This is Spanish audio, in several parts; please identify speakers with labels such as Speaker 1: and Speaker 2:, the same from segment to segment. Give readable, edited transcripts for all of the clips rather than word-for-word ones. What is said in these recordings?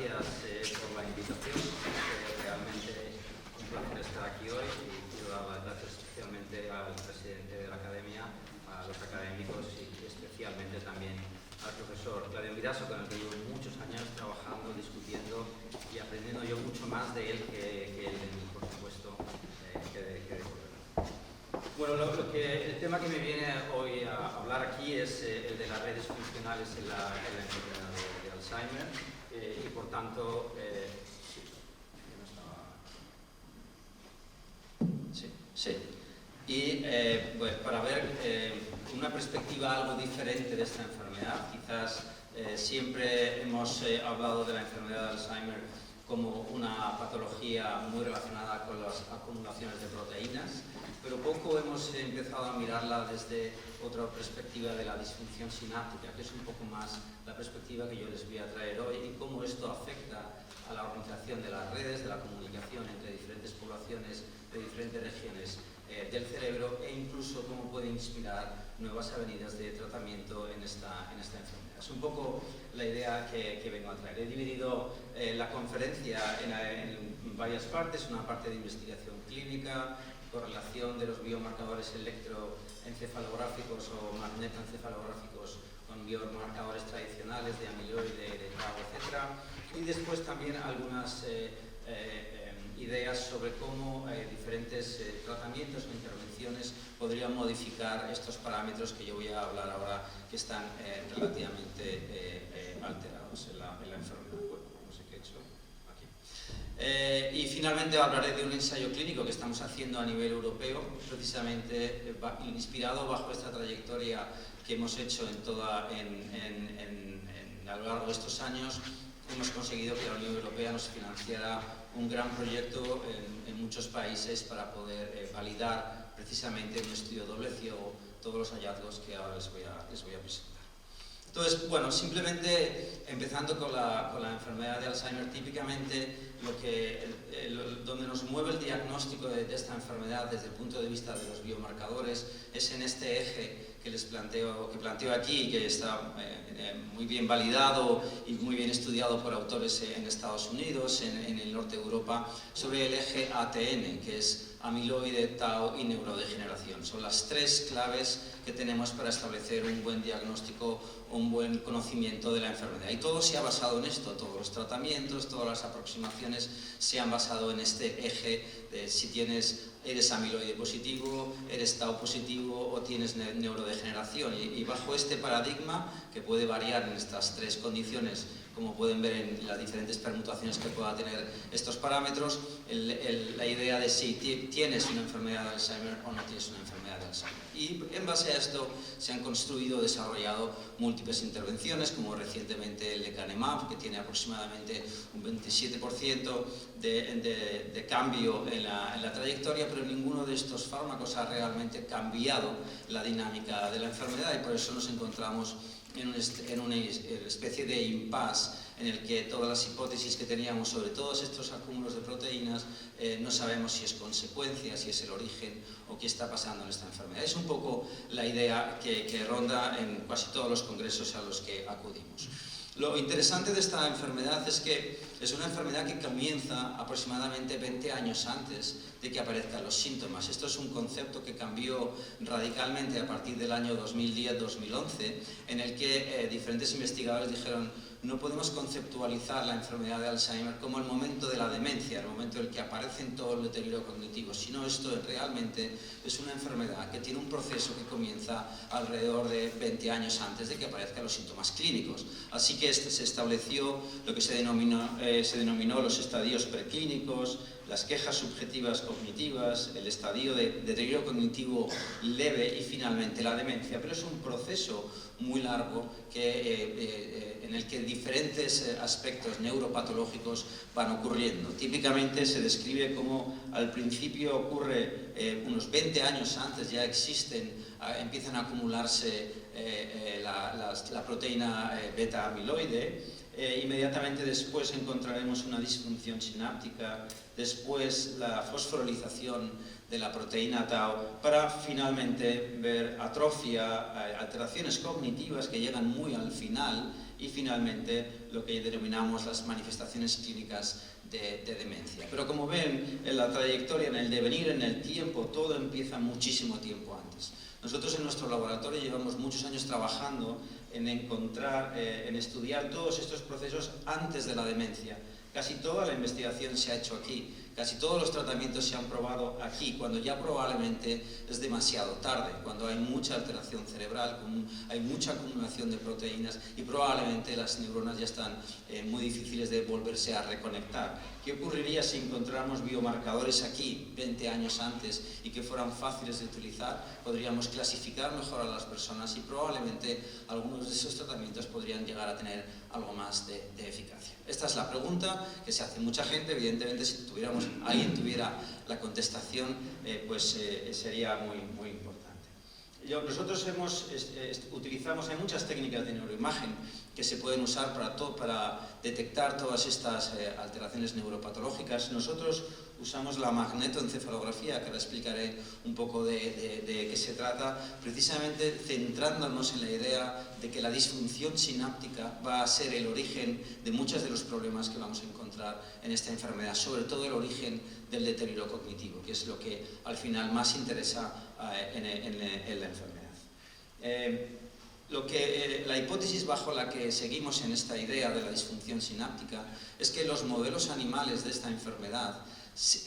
Speaker 1: gracias por la invitación. Realmente un placer estar aquí hoy y quiero dar las gracias especialmente al presidente de la Academia, a los académicos y especialmente también al profesor Claudio Vidaso, con el que llevo muchos años trabajando, discutiendo y aprendiendo yo mucho más de él que él de mí, por supuesto, que de Bueno, el tema que me viene hoy a hablar aquí es el de las redes funcionales en la enfermedad de Alzheimer y por tanto, pues para ver una perspectiva algo diferente de esta enfermedad. Quizás siempre hemos hablado de la enfermedad de Alzheimer como una patología muy relacionada con las acumulaciones de proteínas, pero poco hemos empezado a mirarla desde otra perspectiva de la disfunción sináptica, que es un poco más la perspectiva que yo les voy a traer hoy y cómo esto afecta a la organización de las redes, de la comunicación entre diferentes poblaciones de diferentes regiones del cerebro e incluso cómo puede inspirar nuevas avenidas de tratamiento en esta enfermedad. Es un poco la idea que vengo a traer. He dividido la conferencia en varias partes, una parte de investigación clínica, correlación de los biomarcadores electroencefalográficos o magnetoencefalográficos con biomarcadores tradicionales de amiloide, de tau, etc. Y después también algunas ideas sobre cómo diferentes tratamientos o intervenciones podrían modificar estos parámetros que yo voy a hablar ahora, que están relativamente alterados en la enfermedad. Bueno, no sé qué he hecho aquí. Y finalmente hablaré de un ensayo clínico que estamos haciendo a nivel europeo, precisamente inspirado bajo esta trayectoria que hemos hecho a lo largo de estos años. Hemos conseguido que la Unión Europea nos financiara un gran proyecto en muchos países para poder validar precisamente en un estudio doble ciego todos los hallazgos que ahora les voy a presentar. Entonces, bueno, simplemente empezando con la enfermedad de Alzheimer, típicamente donde nos mueve el diagnóstico de esta enfermedad desde el punto de vista de los biomarcadores es en este eje que planteo aquí, que está muy bien validado y muy bien estudiado por autores en Estados Unidos, en el norte de Europa, sobre el eje ATN, que es amiloide, tau y neurodegeneración. Son las tres claves que tenemos para establecer un buen diagnóstico, un buen conocimiento de la enfermedad. Y todo se ha basado en esto, todos los tratamientos, todas las aproximaciones se han basado en este eje de si eres amiloide positivo, eres tau positivo o tienes neurodegeneración. Y bajo este paradigma, que puede variar en estas tres condiciones, como pueden ver en las diferentes permutaciones que pueda tener estos parámetros, la idea de si tienes una enfermedad de Alzheimer o no tienes una enfermedad de Alzheimer. Y en base a esto se han construido o desarrollado múltiples intervenciones, como recientemente el lecanemab, que tiene aproximadamente un 27% de cambio en la trayectoria, pero ninguno de estos fármacos ha realmente cambiado la dinámica de la enfermedad y por eso nos encontramos en una especie de impasse en el que todas las hipótesis que teníamos sobre todos estos acúmulos de proteínas no sabemos si es consecuencia, si es el origen o qué está pasando en esta enfermedad. Es un poco la idea que ronda en casi todos los congresos a los que acudimos. Lo interesante de esta enfermedad es que es una enfermedad que comienza aproximadamente 20 años antes de que aparezcan los síntomas. Esto es un concepto que cambió radicalmente a partir del año 2010-2011, en el que diferentes investigadores dijeron: no podemos conceptualizar la enfermedad de Alzheimer como el momento de la demencia, el momento en el que aparece todo el deterioro cognitivo, sino esto realmente es una enfermedad que tiene un proceso que comienza alrededor de 20 años antes de que aparezcan los síntomas clínicos. Así que se estableció lo que se denominó los estadios preclínicos, las quejas subjetivas cognitivas, el estadio de deterioro cognitivo leve y finalmente la demencia. Pero es un proceso muy largo en el que diferentes aspectos neuropatológicos van ocurriendo. Típicamente se describe como al principio ocurre unos 20 años antes, ya empiezan a acumularse la proteína beta-amiloide. Inmediatamente después encontraremos una disfunción sináptica, después la fosforilización de la proteína tau, para finalmente ver atrofia, alteraciones cognitivas que llegan muy al final y finalmente lo que denominamos las manifestaciones clínicas de demencia. Pero como ven, en la trayectoria, en el devenir, en el tiempo, todo empieza muchísimo tiempo antes. Nosotros en nuestro laboratorio llevamos muchos años trabajando en encontrar, en estudiar todos estos procesos antes de la demencia. Casi toda la investigación se ha hecho aquí, casi todos los tratamientos se han probado aquí, cuando ya probablemente es demasiado tarde, cuando hay mucha alteración cerebral, hay mucha acumulación de proteínas y probablemente las neuronas ya están muy difíciles de volverse a reconectar. ¿Qué ocurriría si encontráramos biomarcadores aquí 20 años antes y que fueran fáciles de utilizar? Podríamos clasificar mejor a las personas y probablemente algunos de esos tratamientos podrían llegar a tener algo más de eficacia. Esta es la pregunta que se hace mucha gente. Evidentemente, si alguien tuviera la contestación, sería muy importante. Nosotros utilizamos, hay muchas técnicas de neuroimagen que se pueden usar para detectar todas estas alteraciones neuropatológicas. Nosotros usamos la magnetoencefalografía, que ahora explicaré un poco de qué se trata, precisamente centrándonos en la idea de que la disfunción sináptica va a ser el origen de muchos de los problemas que vamos a encontrar en esta enfermedad, sobre todo el origen del deterioro cognitivo, que es lo que al final más interesa en la enfermedad. La hipótesis bajo la que seguimos en esta idea de la disfunción sináptica es que los modelos animales de esta enfermedad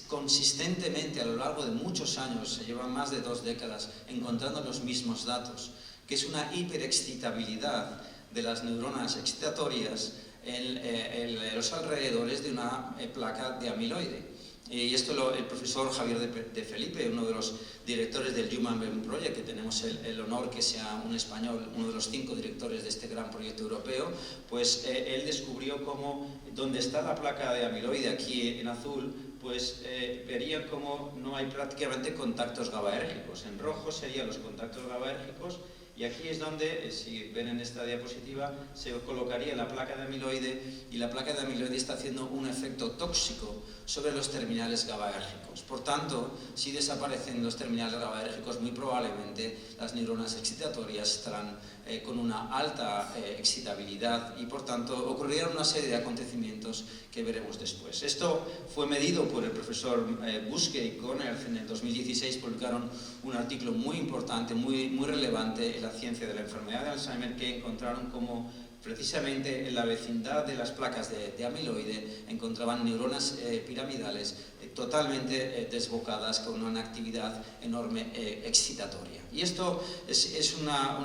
Speaker 1: consistentemente a lo largo de muchos años, se llevan más de 2 décadas encontrando los mismos datos, que es una hiperexcitabilidad de las neuronas excitatorias en los alrededores de una placa de amiloide. Y esto el profesor Javier de Felipe, uno de los directores del Human Brain Project, que tenemos el honor que sea un español, uno de los 5 directores de este gran proyecto europeo, pues él descubrió cómo, donde está la placa de amiloide aquí en azul, pues verían cómo no hay prácticamente contactos GABAérgicos. En rojo serían los contactos GABAérgicos, y aquí es donde, si ven en esta diapositiva, se colocaría la placa de amiloide, y la placa de amiloide está haciendo un efecto tóxico sobre los terminales GABAérgicos. Por tanto, si desaparecen los terminales GABAérgicos, muy probablemente las neuronas excitatorias estarán con una alta excitabilidad y, por tanto, ocurrirán una serie de acontecimientos que veremos después. Esto fue medido por el profesor Buske y Conners. En el 2016 publicaron un artículo muy importante, muy relevante en la ciencia de la enfermedad de Alzheimer, que encontraron cómo precisamente en la vecindad de las placas de amiloide encontraban neuronas piramidales totalmente desbocadas con una actividad enorme excitatoria. Y esto es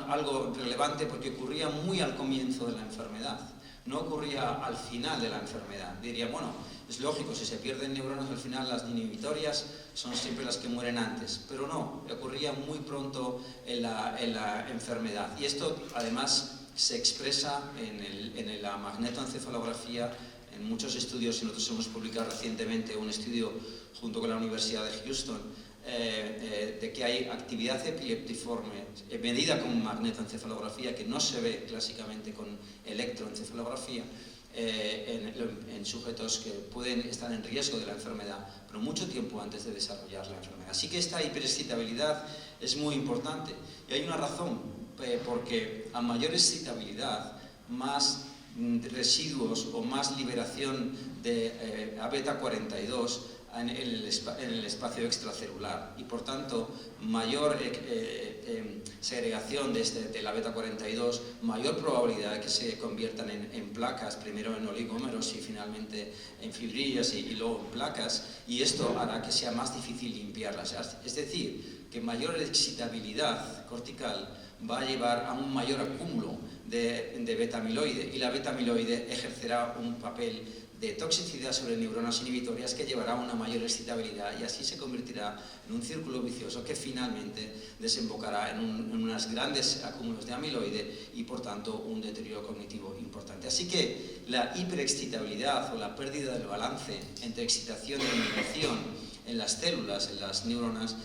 Speaker 1: algo relevante porque ocurría muy al comienzo de la enfermedad, no ocurría al final de la enfermedad. Dirían, bueno, es lógico, si se pierden neuronas al final, las inhibitorias son siempre las que mueren antes, pero no, ocurría muy pronto en la enfermedad. Y esto además se expresa en la magnetoencefalografía. En muchos estudios, y nosotros hemos publicado recientemente un estudio junto con la Universidad de Houston, de que hay actividad epileptiforme medida con magnetoencefalografía que no se ve clásicamente con electroencefalografía en sujetos que pueden estar en riesgo de la enfermedad, pero mucho tiempo antes de desarrollar la enfermedad. Así que esta hiperexcitabilidad es muy importante, y hay una razón, porque a mayor excitabilidad, más residuos o más liberación de beta-42 en el espacio extracelular, y por tanto mayor segregación de la beta-42, mayor probabilidad de que se conviertan en placas, primero en oligómeros y finalmente en fibrillas y luego en placas, y esto hará que sea más difícil limpiarlas. Es decir, que mayor excitabilidad cortical va a llevar a un mayor acúmulo de beta-amiloide, y la beta-amiloide ejercerá un papel de toxicidad sobre neuronas inhibitorias que llevará a una mayor excitabilidad, y así se convertirá en un círculo vicioso que finalmente desembocará en unos grandes acúmulos de amiloide y, por tanto, un deterioro cognitivo importante. Así que la hiperexcitabilidad o la pérdida del balance entre excitación e inhibición en las células, en las neuronas,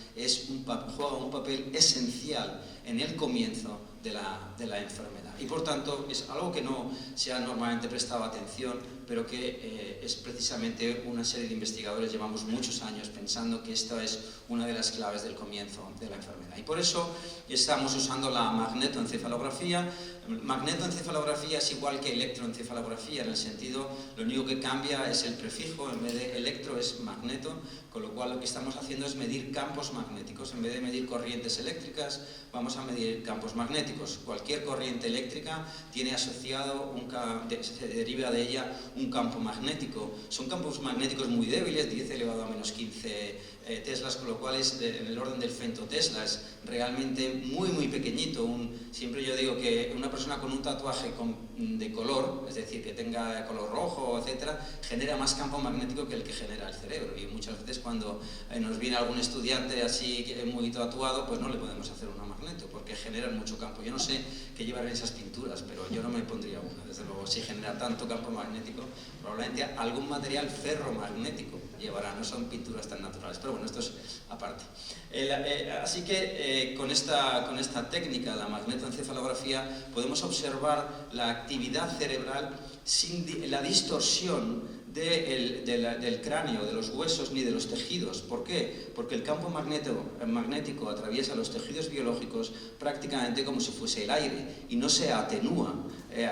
Speaker 1: juega un papel esencial en el comienzo de la enfermedad. Y por tanto es algo que no se ha normalmente prestado atención, pero que es precisamente una serie de investigadores, llevamos muchos años pensando que esta es una de las claves del comienzo de la enfermedad. Y por eso estamos usando la magnetoencefalografía. Magnetoencefalografía es igual que electroencefalografía, en el sentido, lo único que cambia es el prefijo, en vez de electro es magneto, con lo cual lo que estamos haciendo es medir campos magnéticos. En vez de medir corrientes eléctricas, vamos a medir campos magnéticos. Cualquier corriente eléctrica tiene asociado, se deriva de ella un campo magnético. Son campos magnéticos muy débiles, 10 elevado a menos 15 teslas, con lo cual es en el orden del femtotesla, es realmente muy pequeñito. Siempre yo digo que una persona con un tatuaje de color, es decir, que tenga color rojo, etcétera, genera más campo magnético que el que genera el cerebro. Y muchas veces cuando nos viene algún estudiante así muy tatuado, pues no le podemos hacer una magneto, porque generan mucho campo. Yo no sé qué llevarán esas pinturas, pero yo no me pondría una, desde luego. Si genera tanto campo magnético, probablemente algún material ferromagnético llevará, no son pinturas tan naturales, pero bueno, esto es aparte. Así que con esta técnica, la magnetoencefalografía, podemos observar la actividad cerebral sin la distorsión del cráneo, de los huesos ni de los tejidos. ¿Por qué? Porque el campo magnético atraviesa los tejidos biológicos prácticamente como si fuese el aire y no se atenúa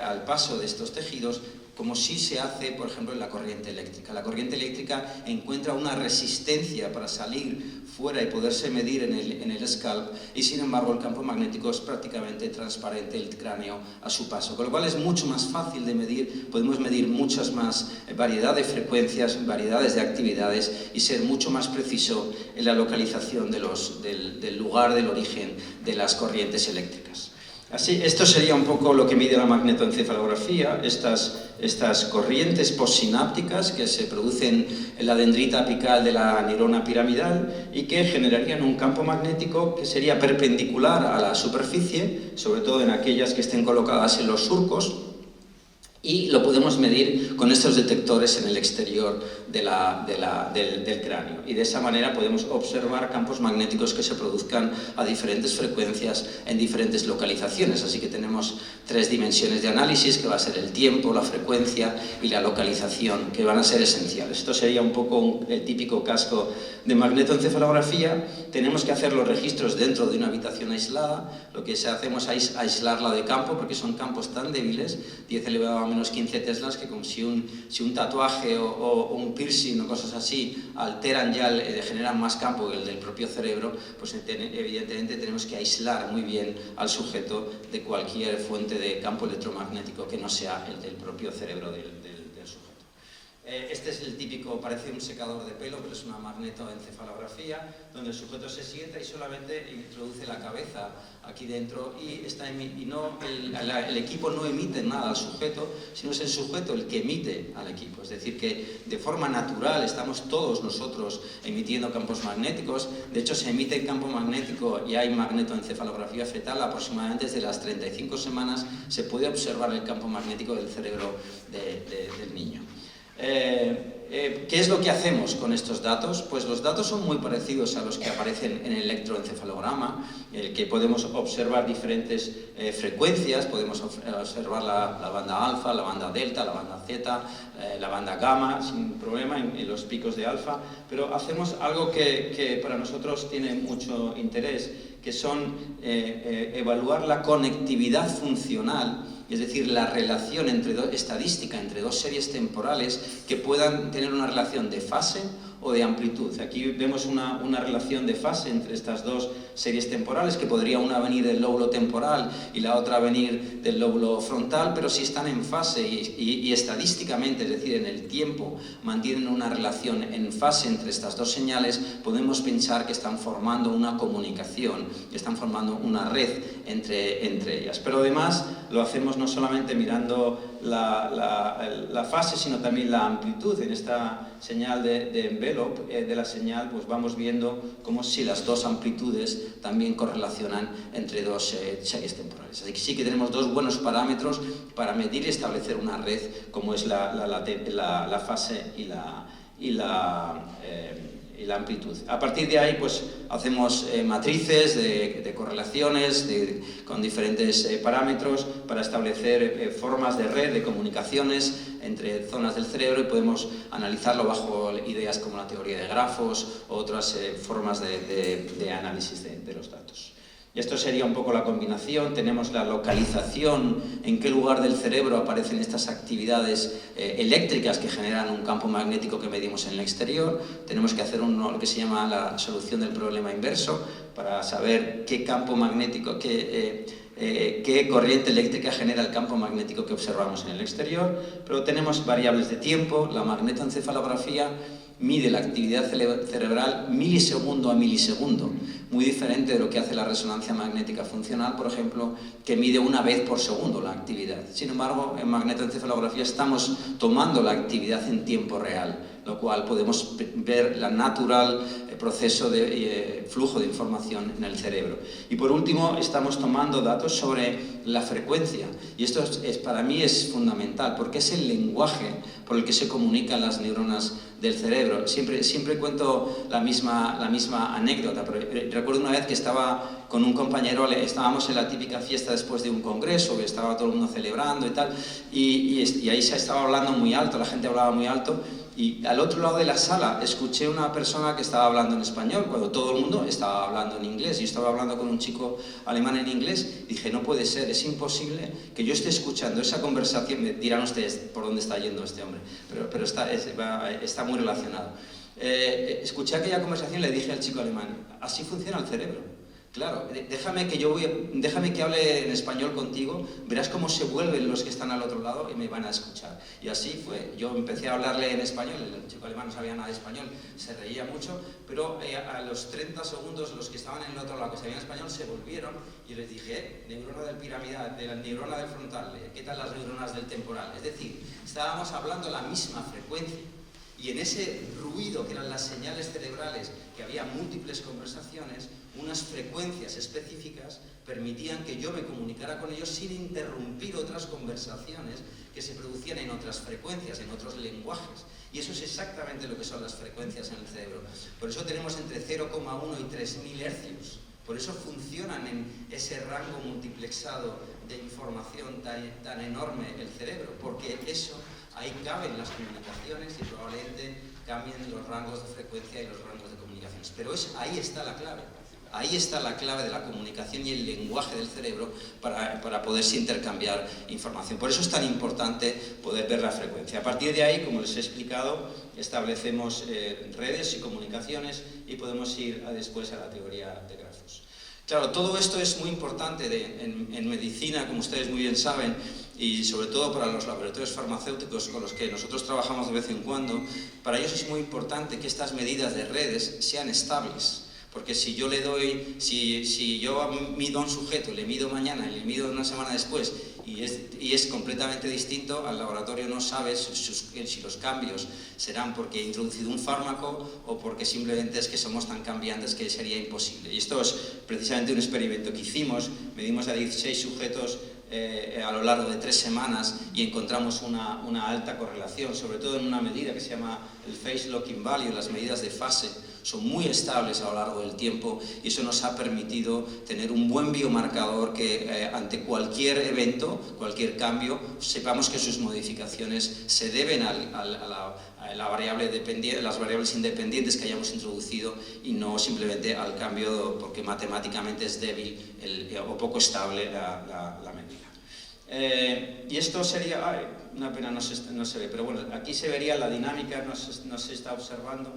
Speaker 1: al paso de estos tejidos como sí se hace, por ejemplo, en la corriente eléctrica. La corriente eléctrica encuentra una resistencia para salir fuera y poderse medir en el scalp, y sin embargo el campo magnético es prácticamente transparente el cráneo a su paso, con lo cual es mucho más fácil de medir. Podemos medir muchas más variedad de frecuencias, variedades de actividades y ser mucho más preciso en la localización del lugar del origen de las corrientes eléctricas. Así, esto sería un poco lo que mide la magnetoencefalografía, estas corrientes postsinápticas que se producen en la dendrita apical de la neurona piramidal y que generarían un campo magnético que sería perpendicular a la superficie, sobre todo en aquellas que estén colocadas en los surcos, y lo podemos medir con estos detectores en el exterior del cráneo. Y de esa manera podemos observar campos magnéticos que se produzcan a diferentes frecuencias en diferentes localizaciones. Así que tenemos 3 dimensiones de análisis, que va a ser el tiempo, la frecuencia y la localización, que van a ser esenciales. Esto sería un poco el típico casco de magnetoencefalografía. Tenemos que hacer los registros dentro de una habitación aislada. Lo que hacemos es aislarla de campo, porque son campos tan débiles, 10 elevado a menos 15 teslas, que como si un tatuaje o un piercing o cosas así alteran ya, generan más campo que el del propio cerebro, pues evidentemente tenemos que aislar muy bien al sujeto de cualquier fuente de campo electromagnético que no sea el del propio cerebro del sujeto. Este es el típico, parece un secador de pelo, pero es una magnetoencefalografía, donde el sujeto se sienta y solamente introduce la cabeza aquí dentro y el equipo no emite nada al sujeto, sino es el sujeto el que emite al equipo. Es decir, que de forma natural estamos todos nosotros emitiendo campos magnéticos. De hecho, se emite campo magnético y hay magnetoencefalografía fetal aproximadamente desde las 35 semanas. Se puede observar el campo magnético del cerebro del niño. ¿Qué es lo que hacemos con estos datos? Pues los datos son muy parecidos a los que aparecen en el electroencefalograma, que podemos observar diferentes frecuencias, podemos observar la banda alfa, la banda delta, la banda zeta, la banda gamma, sin problema en los picos de alfa, pero hacemos algo que para nosotros tiene mucho interés, que son evaluar la conectividad funcional, es decir, la relación estadística entre 2 series temporales que puedan tener una relación de fase o de amplitud. Aquí vemos una relación de fase entre estas 2 series temporales, que podría una venir del lóbulo temporal y la otra venir del lóbulo frontal, pero si están en fase y estadísticamente, es decir, en el tiempo, mantienen una relación en fase entre estas 2 señales, podemos pensar que están formando una comunicación, que están formando una red entre ellas. Pero además lo hacemos no solamente mirando la fase, sino también la amplitud. En esta señal de envelope de la señal, pues vamos viendo como si las 2 amplitudes también correlacionan entre 2 series temporales. Así que sí que tenemos 2 buenos parámetros para medir y establecer una red, como es la fase y la y la amplitud. A partir de ahí pues hacemos matrices de correlaciones con diferentes parámetros para establecer formas de red, de comunicaciones entre zonas del cerebro, y podemos analizarlo bajo ideas como la teoría de grafos o otras formas de análisis de los datos. Y esto sería un poco la combinación. Tenemos la localización, en qué lugar del cerebro aparecen estas actividades eléctricas que generan un campo magnético que medimos en el exterior. Tenemos que hacer lo que se llama la solución del problema inverso para saber qué campo magnético, qué corriente eléctrica genera el campo magnético que observamos en el exterior. Pero tenemos variables de tiempo. La magnetoencefalografía mide la actividad cerebral milisegundo a milisegundo, muy diferente de lo que hace la resonancia magnética funcional, por ejemplo, que mide una vez por segundo la actividad. Sin embargo, en magnetoencefalografía estamos tomando la actividad en tiempo real, lo cual podemos ver la natural proceso de flujo de información en el cerebro. Y por último, estamos tomando datos sobre la frecuencia, y esto para mí es fundamental, porque es el lenguaje por el que se comunican las neuronas del cerebro. Siempre cuento la misma anécdota, pero recuerdo una vez que estaba con un compañero, estábamos en la típica fiesta después de un congreso, que estaba todo el mundo celebrando y tal, y ahí se estaba hablando muy alto, la gente hablaba muy alto, y al otro lado de la sala escuché una persona que estaba hablando en español, cuando todo el mundo estaba hablando en inglés. Yo estaba hablando con un chico alemán en inglés, dije, no puede ser, es imposible que yo esté escuchando esa conversación. Me dirán ustedes por dónde está yendo este hombre, pero está muy relacionado. Escuché aquella conversación y le dije al chico alemán, así funciona el cerebro. Claro, déjame que hable en español contigo, verás cómo se vuelven los que están al otro lado y me van a escuchar. Y así fue. Yo empecé a hablarle en español, el chico alemán no sabía nada de español, se reía mucho, pero a los 30 segundos los que estaban en el otro lado, que sabían español, se volvieron y les dije, neurona del piramidal, de la neurona del frontal, ¿qué tal las neuronas del temporal? Es decir, estábamos hablando la misma frecuencia. Y en ese ruido, que eran las señales cerebrales, que había múltiples conversaciones, unas frecuencias específicas permitían que yo me comunicara con ellos sin interrumpir otras conversaciones que se producían en otras frecuencias, en otros lenguajes. Y eso es exactamente lo que son las frecuencias en el cerebro. Por eso tenemos entre 0,1 y 3000 hercios. Por eso funcionan en ese rango multiplexado de información tan enorme el cerebro, porque ahí caben las comunicaciones y probablemente cambien los rangos de frecuencia y los rangos de comunicaciones. Pero ahí está la clave. Ahí está la clave de la comunicación y el lenguaje del cerebro para poderse intercambiar información. Por eso es tan importante poder ver la frecuencia. A partir de ahí, como les he explicado, establecemos redes y comunicaciones y podemos ir después a la teoría de grafos. Claro, todo esto es muy importante en medicina, como ustedes muy bien saben, y sobre todo para los laboratorios farmacéuticos con los que nosotros trabajamos de vez en cuando. Para ellos es muy importante que estas medidas de redes sean estables. Porque si yo si yo mido a un sujeto, le mido mañana y le mido una semana después y es completamente distinto, al laboratorio no sabe si los cambios serán porque he introducido un fármaco o porque simplemente es que somos tan cambiantes que sería imposible. Y esto es precisamente un experimento que hicimos. Medimos a 16 sujetos a lo largo de 3 semanas y encontramos una alta correlación, sobre todo en una medida que se llama el Phase Locking Value. Las medidas de fase son muy estables a lo largo del tiempo y eso nos ha permitido tener un buen biomarcador que ante cualquier evento, cualquier cambio, sepamos que sus modificaciones se deben a las variables independientes que hayamos introducido y no simplemente al cambio porque matemáticamente es débil o poco estable la medida. Y esto sería, una pena no se ve, pero bueno, aquí se vería la dinámica, no se está observando.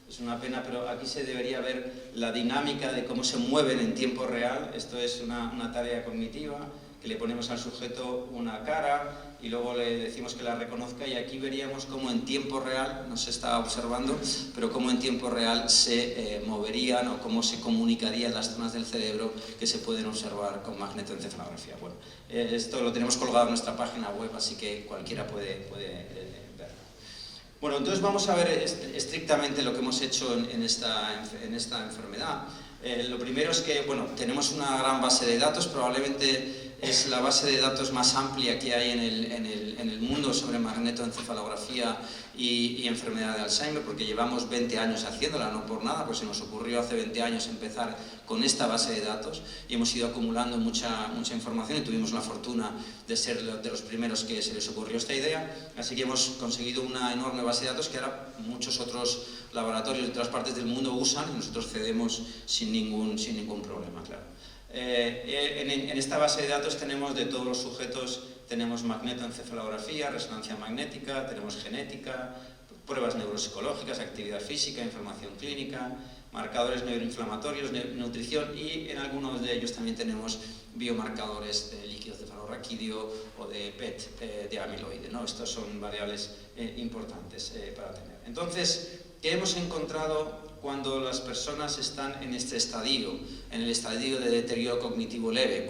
Speaker 1: Es una pena, pero aquí se debería ver la dinámica de cómo se mueven en tiempo real. Esto es una tarea cognitiva, que le ponemos al sujeto una cara y luego le decimos que la reconozca, y aquí veríamos cómo en tiempo real, no se está observando, pero cómo en tiempo real se moverían o cómo se comunicarían las zonas del cerebro que se pueden observar con magnetoencefalografía. Bueno, esto lo tenemos colgado en nuestra página web, así que cualquiera puede verlo. Bueno, entonces vamos a ver estrictamente lo que hemos hecho en esta enfermedad. Lo primero es que, bueno, tenemos una gran base de datos, probablemente es la base de datos más amplia que hay en el mundo sobre magnetoencefalografía y enfermedad de Alzheimer, porque llevamos 20 años haciéndola, no por nada, pues se nos ocurrió hace 20 años empezar con esta base de datos y hemos ido acumulando mucha información y tuvimos la fortuna de ser de los primeros que se les ocurrió esta idea, así que hemos conseguido una enorme base de datos que ahora muchos otros laboratorios de otras partes del mundo usan y nosotros cedemos sin ningún problema, claro. En esta base de datos tenemos de todos los sujetos, tenemos magnetoencefalografía, resonancia magnética, tenemos genética, pruebas neuropsicológicas, actividad física, información clínica, marcadores neuroinflamatorios, nutrición y en algunos de ellos también tenemos biomarcadores de líquido cefalorraquídeo o de PET de amiloide, ¿no? Estos son variables importantes para tener. Entonces, ¿qué hemos encontrado cuando las personas están en este estadio, en el estadio de deterioro cognitivo leve?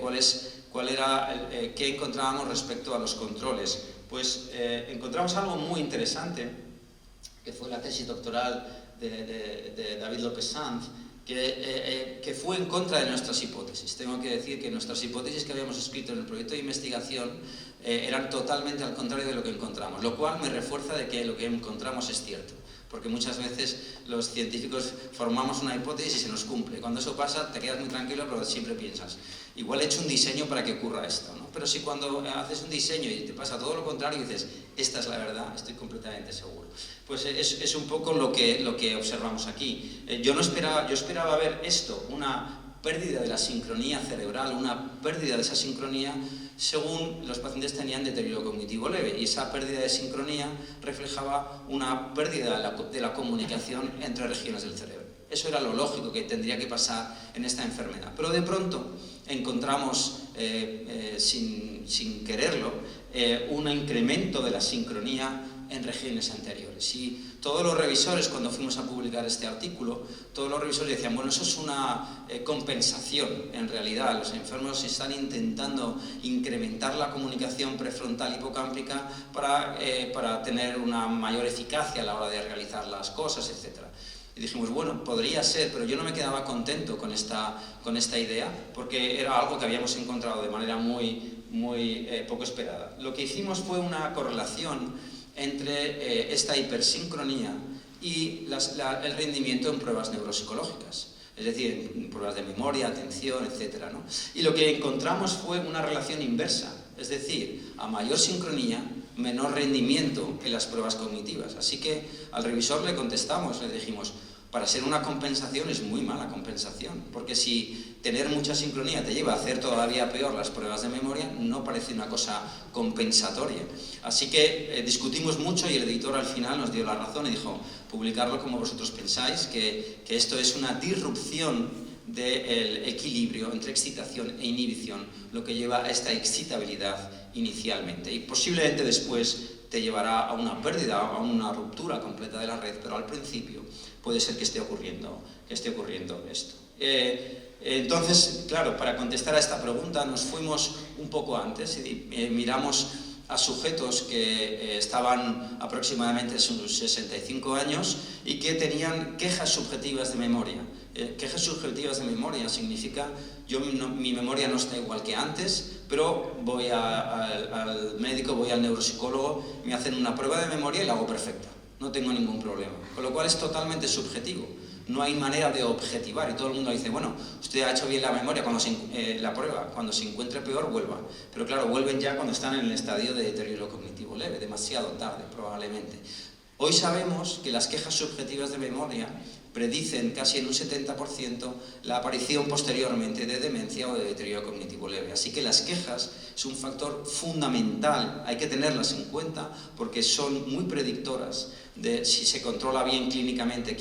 Speaker 1: ¿Qué encontrábamos respecto a los controles? Pues encontramos algo muy interesante, que fue la tesis doctoral de David López Sanz, que fue en contra de nuestras hipótesis. Tengo que decir que nuestras hipótesis que habíamos escrito en el proyecto de investigación eran totalmente al contrario de lo que encontramos, lo cual me refuerza de que lo que encontramos es cierto. Porque muchas veces los científicos formamos una hipótesis y se nos cumple. Cuando eso pasa te quedas muy tranquilo, pero siempre piensas, igual he hecho un diseño para que ocurra esto, ¿no? Pero si cuando haces un diseño y te pasa todo lo contrario y dices, esta es la verdad, estoy completamente seguro. Pues es un poco lo que observamos aquí. Yo esperaba ver esto, una pérdida de la sincronía cerebral, una pérdida de esa sincronía según los pacientes tenían deterioro cognitivo leve, y esa pérdida de sincronía reflejaba una pérdida de la comunicación entre regiones del cerebro. Eso era lo lógico que tendría que pasar en esta enfermedad. Pero de pronto encontramos, sin quererlo, un incremento de la sincronía en regiones anteriores. Y todos los revisores, cuando fuimos a publicar este artículo, todos los revisores decían, bueno, eso es una compensación. En realidad, los enfermos están intentando incrementar la comunicación prefrontal hipocámpica para tener una mayor eficacia a la hora de realizar las cosas, etc. Y dijimos, bueno, podría ser, pero yo no me quedaba contento con esta idea, porque era algo que habíamos encontrado de manera muy poco esperada. Lo que hicimos fue una correlación entre esta hipersincronía y el rendimiento en pruebas neuropsicológicas, es decir, en pruebas de memoria, atención, etc., ¿no? Y lo que encontramos fue una relación inversa, es decir, a mayor sincronía, menor rendimiento en las pruebas cognitivas. Así que al revisor le contestamos, le dijimos, para ser una compensación es muy mala compensación, porque si tener mucha sincronía te lleva a hacer todavía peor las pruebas de memoria, no parece una cosa compensatoria. Así que discutimos mucho y el editor al final nos dio la razón y dijo, publicarlo como vosotros pensáis, que esto es una disrupción del equilibrio entre excitación e inhibición, lo que lleva a esta excitabilidad inicialmente y posiblemente después te llevará a una pérdida, a una ruptura completa de la red, pero al principio puede ser que esté ocurriendo esto. Entonces, claro, para contestar a esta pregunta nos fuimos un poco antes y miramos a sujetos que estaban aproximadamente en sus 65 años y que tenían quejas subjetivas de memoria. Quejas subjetivas de memoria significa mi memoria no está igual que antes, pero voy al médico, voy al neuropsicólogo, me hacen una prueba de memoria y la hago perfecta. No tengo ningún problema. Con lo cual es totalmente subjetivo. No hay manera de objetivar y todo el mundo dice, bueno, usted ha hecho bien la memoria, la prueba, cuando se encuentre peor, vuelva. Pero claro, vuelven ya cuando están en el estadio de deterioro cognitivo leve, demasiado tarde probablemente. Hoy sabemos que las quejas subjetivas de memoria predicen casi en un 70% la aparición posteriormente de demencia o de deterioro cognitivo leve. Así que las quejas es un factor fundamental, hay que tenerlas en cuenta porque son muy predictoras de si se controla bien clínicamente.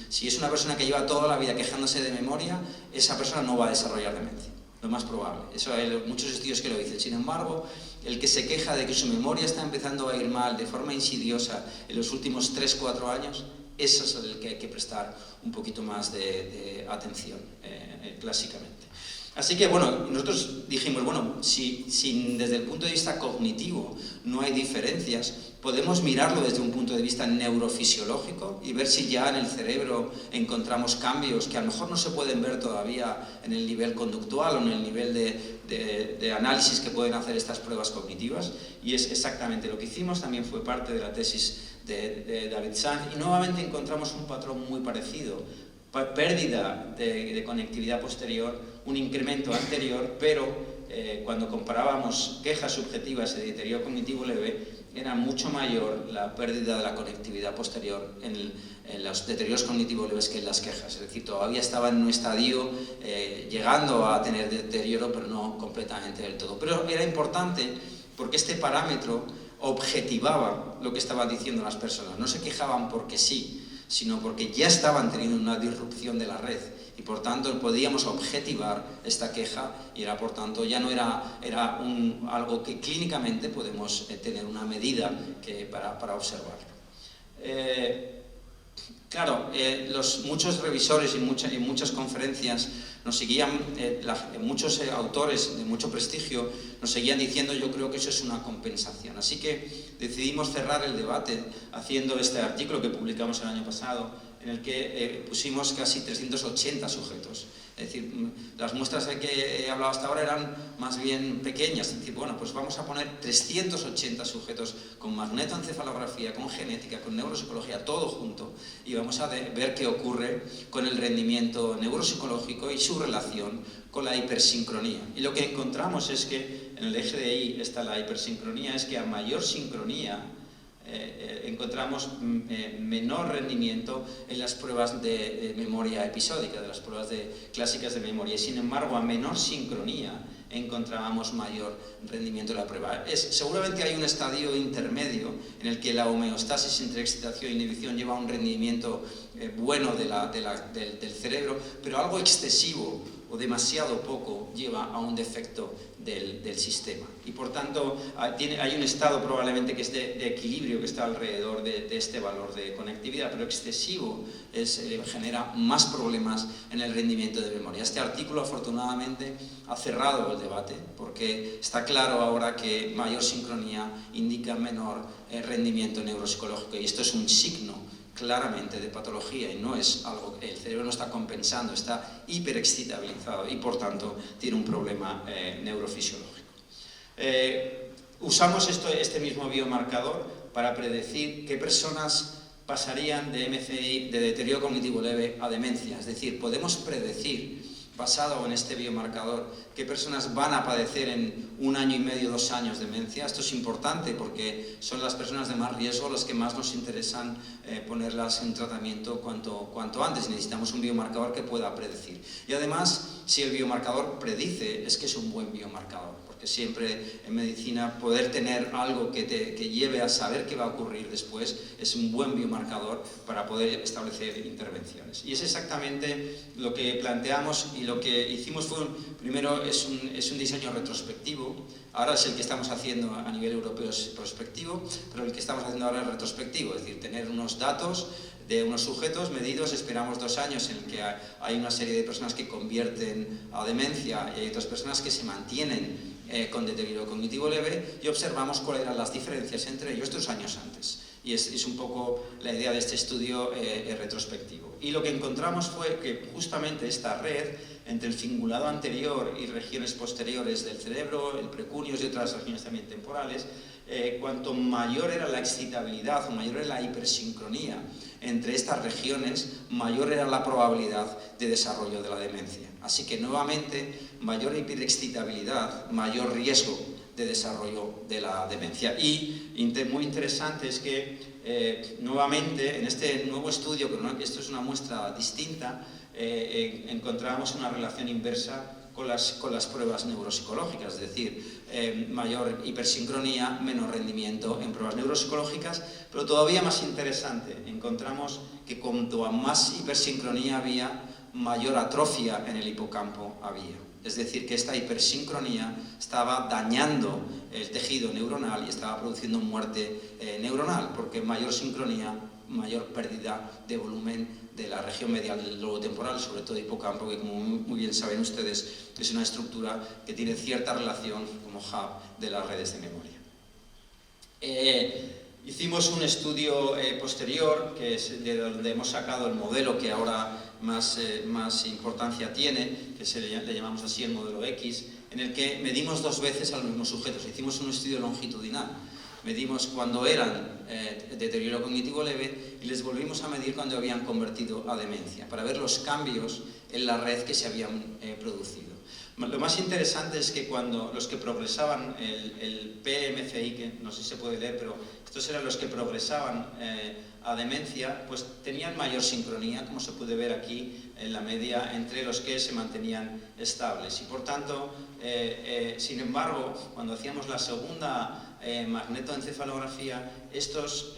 Speaker 1: Si es una persona que lleva toda la vida quejándose de memoria, esa persona no va a desarrollar demencia, lo más probable. Eso hay muchos estudios que lo dicen. Sin embargo, el que se queja de que su memoria está empezando a ir mal de forma insidiosa en los últimos 3-4 años, ese es el que hay que prestar un poquito más de atención, clásicamente. Así que, bueno, nosotros dijimos, bueno, si desde el punto de vista cognitivo no hay diferencias, podemos mirarlo desde un punto de vista neurofisiológico y ver si ya en el cerebro encontramos cambios que a lo mejor no se pueden ver todavía en el nivel conductual o en el nivel de análisis que pueden hacer estas pruebas cognitivas. Y es exactamente lo que hicimos, también fue parte de la tesis de David Sanz, y nuevamente encontramos un patrón muy parecido. Pérdida de conectividad posterior, un incremento anterior, pero cuando comparábamos quejas subjetivas de deterioro cognitivo leve, era mucho mayor la pérdida de la conectividad posterior en los deterioros cognitivos leves que en las quejas. Es decir, todavía estaba en un estadio llegando a tener deterioro, pero no completamente del todo. Pero era importante porque este parámetro objetivaba lo que estaban diciendo las personas. No se quejaban porque sí, sino porque ya estaban teniendo una disrupción de la red y por tanto podíamos objetivar esta queja y era por tanto ya no era algo que clínicamente podemos tener una medida para observarlo. Claro, muchos revisores y muchas conferencias nos seguían, muchos autores de mucho prestigio nos seguían diciendo, yo creo que eso es una compensación. Así que decidimos cerrar el debate haciendo este artículo que publicamos el año pasado, en el que pusimos casi 380 sujetos. Es decir, las muestras que he hablado hasta ahora eran más bien pequeñas. Es decir, bueno, pues vamos a poner 380 sujetos con magnetoencefalografía, con genética, con neuropsicología, todo junto, y vamos a ver qué ocurre con el rendimiento neuropsicológico y su relación con la hipersincronía. Y lo que encontramos es que en el eje de ahí está la hipersincronía, es que a mayor sincronía encontramos menor rendimiento en las pruebas de memoria episódica, de las pruebas clásicas de memoria. Y sin embargo, a menor sincronía encontrábamos mayor rendimiento de la prueba. Seguramente hay un estadio intermedio en el que la homeostasis entre excitación e inhibición lleva a un rendimiento bueno del cerebro, pero algo excesivo o demasiado poco lleva a un defecto del sistema. Y por tanto hay un estado probablemente que es de equilibrio que está alrededor de este valor de conectividad, pero excesivo genera más problemas en el rendimiento de memoria. Este artículo afortunadamente ha cerrado el debate porque está claro ahora que mayor sincronía indica menor rendimiento neuropsicológico y esto es un signo claramente de patología y no es algo que el cerebro no está compensando, está hiperexcitabilizado y por tanto tiene un problema neurofisiológico. Usamos este mismo biomarcador para predecir qué personas pasarían de MCI, de deterioro cognitivo leve, a demencia. Es decir, podemos predecir, basado en este biomarcador, qué personas van a padecer en 1 año y medio, 2 años de demencia. Esto es importante porque son las personas de más riesgo las que más nos interesan ponerlas en tratamiento cuanto antes. Necesitamos un biomarcador que pueda predecir. Y además, si el biomarcador predice, es que es un buen biomarcador, porque siempre en medicina poder tener algo que lleve a saber qué va a ocurrir después es un buen biomarcador para poder establecer intervenciones. Y es exactamente lo que planteamos y lo que hicimos fue, primero es un diseño retrospectivo, ahora es el que estamos haciendo a nivel europeo es prospectivo, pero el que estamos haciendo ahora es retrospectivo, es decir, tener unos datos de unos sujetos medidos, esperamos 2 años en el que hay una serie de personas que convierten a demencia y hay otras personas que se mantienen con deterioro cognitivo leve y observamos cuáles eran las diferencias entre ellos 2 años antes. Y es un poco la idea de este estudio retrospectivo. Y lo que encontramos fue que justamente esta red entre el cingulado anterior y regiones posteriores del cerebro, el precuneus y otras regiones también temporales, cuanto mayor era la excitabilidad o mayor era la hipersincronía entre estas regiones, mayor era la probabilidad de desarrollo de la demencia. Así que nuevamente, mayor hiperexcitabilidad, mayor riesgo de desarrollo de la demencia. Y muy interesante es que nuevamente en este nuevo estudio, pero esto es una muestra distinta, encontramos una relación inversa con las pruebas neuropsicológicas, es decir, mayor hipersincronía, menor rendimiento en pruebas neuropsicológicas, pero todavía más interesante, encontramos que cuanto más hipersincronía había, mayor atrofia en el hipocampo había. Es decir, que esta hipersincronía estaba dañando el tejido neuronal y estaba produciendo muerte neuronal, porque mayor sincronía, mayor pérdida de volumen de la región medial del lobo temporal, sobre todo hipocampo, que como muy bien saben ustedes, es una estructura que tiene cierta relación como hub de las redes de memoria. Hicimos un estudio posterior, que es de donde hemos sacado el modelo que ahora más importancia tiene, que le llamamos así el modelo X, en el que medimos 2 veces a los mismos sujetos. Hicimos un estudio longitudinal. Medimos cuando eran deterioro cognitivo leve y les volvimos a medir cuando habían convertido a demencia, para ver los cambios en la red que se habían producido. Lo más interesante es que cuando los que progresaban el PMCI, que no sé si se puede leer, pero estos eran los que progresaban a demencia, pues tenían mayor sincronía, como se puede ver aquí en la media, entre los que se mantenían estables. Y por tanto, sin embargo, cuando hacíamos la segunda magnetoencefalografía,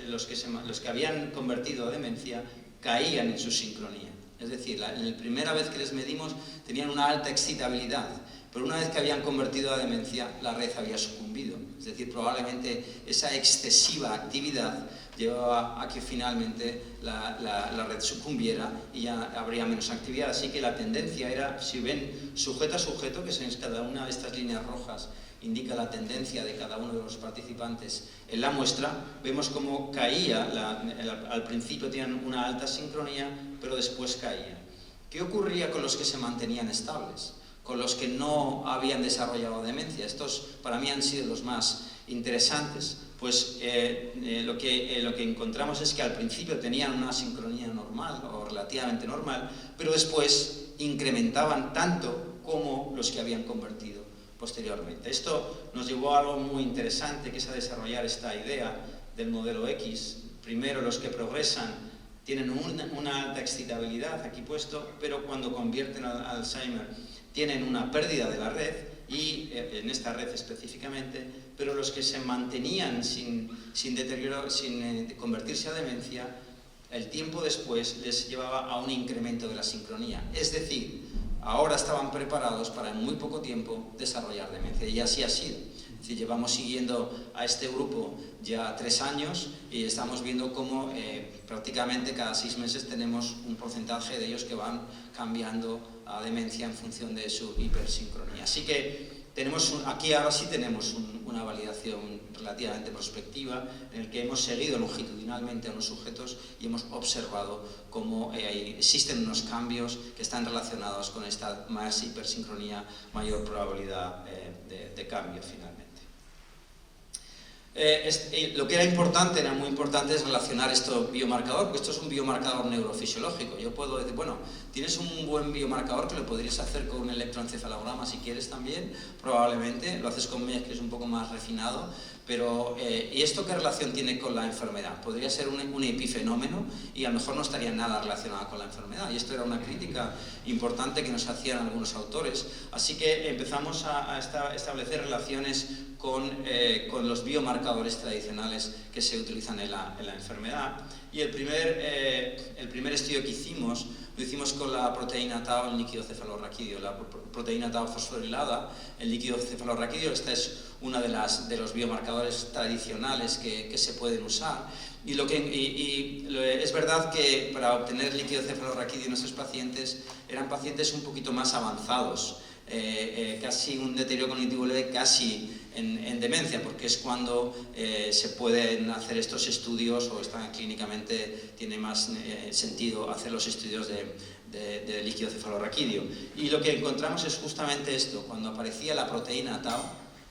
Speaker 1: los que habían convertido a demencia caían en su sincronía. Es decir, la primera vez que les medimos tenían una alta excitabilidad, pero una vez que habían convertido a demencia, la red había sucumbido. Es decir, probablemente esa excesiva actividad llevaba a que finalmente la red sucumbiera y ya habría menos actividad. Así que la tendencia era, si ven sujeto a sujeto, que es cada una de estas líneas rojas, indica la tendencia de cada uno de los participantes en la muestra, vemos cómo caía, al principio tenían una alta sincronía, pero después caía. ¿Qué ocurría con los que se mantenían estables? Con los que no habían desarrollado demencia. Estos para mí han sido los más interesantes, pues lo que encontramos es que al principio tenían una sincronía normal o relativamente normal, pero después incrementaban tanto como los que habían convertido posteriormente. Esto nos llevó a algo muy interesante, que es a desarrollar esta idea del modelo X. Primero, los que progresan tienen una alta excitabilidad, aquí puesto, pero cuando convierten al Alzheimer tienen una pérdida de la red, y en esta red específicamente, pero los que se mantenían sin deterioro, sin convertirse a demencia, el tiempo después les llevaba a un incremento de la sincronía. Es decir, ahora estaban preparados para en muy poco tiempo desarrollar demencia, y así ha sido. Es decir, llevamos siguiendo a este grupo ya 3 años y estamos viendo cómo prácticamente cada 6 meses tenemos un porcentaje de ellos que van cambiando a demencia en función de su hipersincronía. Así que aquí ahora sí tenemos una validación relativamente prospectiva en el que hemos seguido longitudinalmente a unos sujetos y hemos observado cómo existen unos cambios que están relacionados con esta más hipersincronía, mayor probabilidad de cambio finalmente. Lo que era muy importante es relacionar esto biomarcador, porque esto es un biomarcador neurofisiológico. Yo puedo decir, bueno, tienes un buen biomarcador que lo podrías hacer con un electroencefalograma si quieres también, probablemente, lo haces con MES, que es un poco más refinado, pero ¿y esto qué relación tiene con la enfermedad? Podría ser un epifenómeno y a lo mejor no estaría nada relacionado con la enfermedad, y esto era una crítica importante que nos hacían algunos autores. Así que empezamos a establecer relaciones con los biomarcadores tradicionales que se utilizan en la enfermedad. Y el primer estudio que hicimos, lo hicimos con la proteína tau en líquido cefalorraquídeo, la proteína tau fosforilada en líquido cefalorraquídeo. Esta es una de los biomarcadores tradicionales que se pueden usar. Y es verdad que para obtener líquido cefalorraquídeo en nuestros pacientes eran pacientes un poquito más avanzados, casi un deterioro cognitivo leve, casi en demencia, porque es cuando se pueden hacer estos estudios, o clínicamente tiene más sentido hacer los estudios de líquido cefalorraquídeo. Y lo que encontramos es justamente esto: cuando aparecía la proteína tau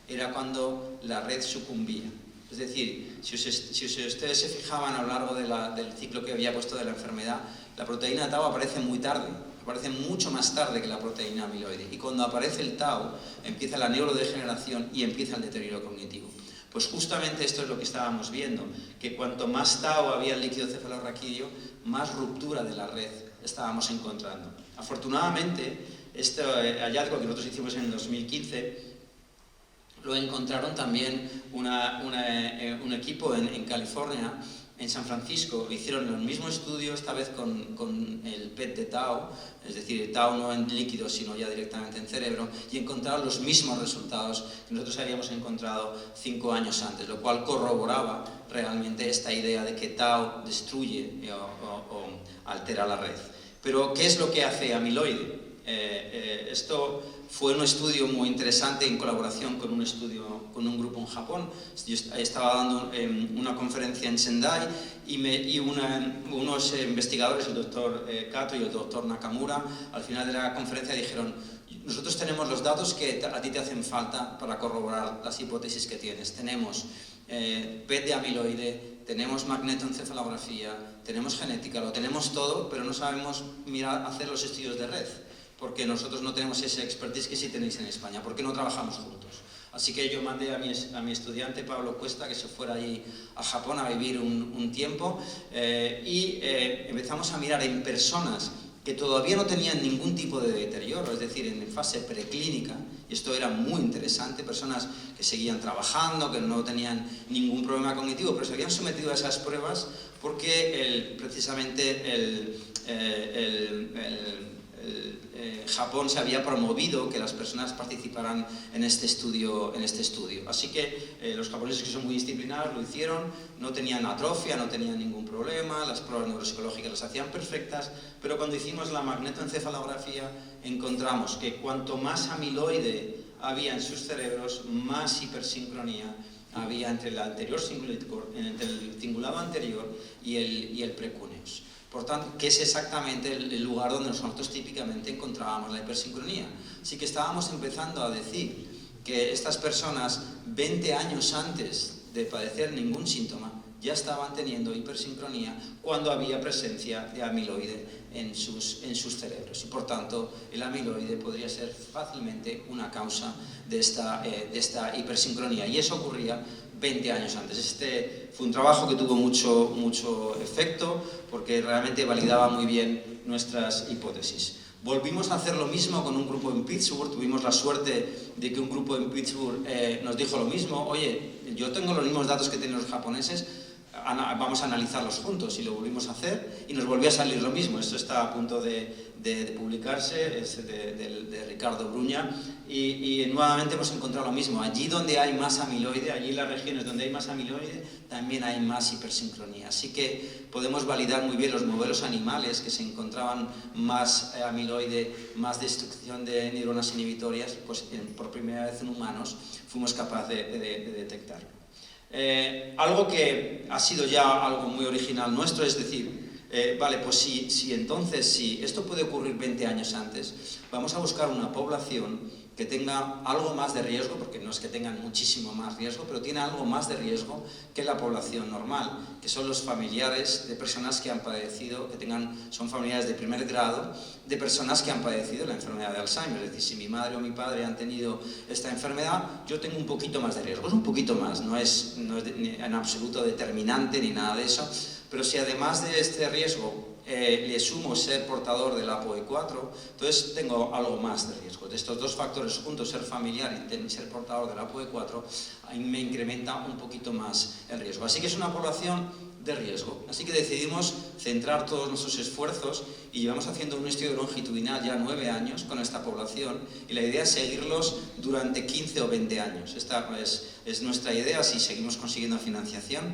Speaker 1: era cuando la red sucumbía. Es decir, si ustedes se fijaban a lo largo del ciclo que había puesto de la enfermedad, la proteína tau aparece muy tarde, aparece mucho más tarde que la proteína amiloide, y cuando aparece el tau empieza la neurodegeneración y empieza el deterioro cognitivo. Pues justamente esto es lo que estábamos viendo, que cuanto más tau había en líquido cefalorraquídeo, más ruptura de la red estábamos encontrando. Afortunadamente, este hallazgo que nosotros hicimos en el 2015 lo encontraron también un equipo en California, en San Francisco. Hicieron el mismo estudio, esta vez con el PET de tau, es decir, el tau no en líquido, sino ya directamente en cerebro, y encontraron los mismos resultados que nosotros habíamos encontrado 5 años antes, lo cual corroboraba realmente esta idea de que tau destruye o altera la red. Pero, ¿qué es lo que hace amiloide? Esto fue un estudio muy interesante en colaboración con un grupo en Japón. Yo estaba dando una conferencia en Sendai y unos investigadores, el doctor Kato y el doctor Nakamura, al final de la conferencia dijeron: nosotros tenemos los datos que a ti te hacen falta para corroborar las hipótesis que tienes. Tenemos PET de amiloide, tenemos magnetoencefalografía, tenemos genética, lo tenemos todo, pero no sabemos hacer los estudios de red, porque nosotros no tenemos ese expertise que sí tenéis en España, porque no trabajamos juntos. Así que yo mandé a mi estudiante Pablo Cuesta que se fuera allí a Japón a vivir un tiempo y empezamos a mirar en personas que todavía no tenían ningún tipo de deterioro, es decir, en fase preclínica, y esto era muy interesante, personas que seguían trabajando, que no tenían ningún problema cognitivo, pero se habían sometido a esas pruebas porque precisamente Japón se había promovido que las personas participaran en este estudio. Así que los japoneses, que son muy disciplinados, lo hicieron, no tenían atrofia, no tenían ningún problema, las pruebas neuropsicológicas las hacían perfectas, pero cuando hicimos la magnetoencefalografía encontramos que cuanto más amiloide había en sus cerebros, más hipersincronía había entre el cingulado anterior y el precuneus. Por tanto, que es exactamente el lugar donde nosotros típicamente encontrábamos la hipersincronía. Así que estábamos empezando a decir que estas personas, 20 años antes de padecer ningún síntoma, ya estaban teniendo hipersincronía cuando había presencia de amiloide en sus cerebros. Y por tanto, el amiloide podría ser fácilmente una causa de esta hipersincronía. Y eso ocurría 20 años antes. Este fue un trabajo que tuvo mucho efecto porque realmente validaba muy bien nuestras hipótesis. Volvimos a hacer lo mismo con un grupo en Pittsburgh. Tuvimos la suerte de que un grupo en Pittsburgh nos dijo lo mismo: oye, yo tengo los mismos datos que tienen los japoneses, vamos a analizarlos juntos, y lo volvimos a hacer y nos volvió a salir lo mismo. Esto está a punto de publicarse, es de Ricardo Bruña, y nuevamente hemos encontrado lo mismo. Allí donde hay más amiloide, allí en las regiones donde hay más amiloide, también hay más hipersincronía. Así que podemos validar muy bien los modelos animales que se encontraban más amiloide, más destrucción de neuronas inhibitorias, pues por primera vez en humanos fuimos capaces de detectarlo. Algo que ha sido ya algo muy original nuestro, es decir, vale, pues si esto puede ocurrir 20 años antes, vamos a buscar una población que tenga algo más de riesgo, porque no es que tengan muchísimo más riesgo, pero tiene algo más de riesgo que la población normal, que son los familiares de personas que han padecido, son familiares de primer grado, de personas que han padecido la enfermedad de Alzheimer. Es decir, si mi madre o mi padre han tenido esta enfermedad, yo tengo un poquito más de riesgo. Es un poquito más, no es en absoluto determinante ni nada de eso, pero si además de este riesgo le sumo ser portador del APOE4, entonces tengo algo más de riesgo. De estos dos factores juntos, ser familiar y ser portador del APOE4, ahí me incrementa un poquito más el riesgo. Así que es una población de riesgo. Así que decidimos centrar todos nuestros esfuerzos y llevamos haciendo un estudio longitudinal ya 9 años con esta población, y la idea es seguirlos durante 15 o 20 años. Esta es nuestra idea, si seguimos consiguiendo financiación,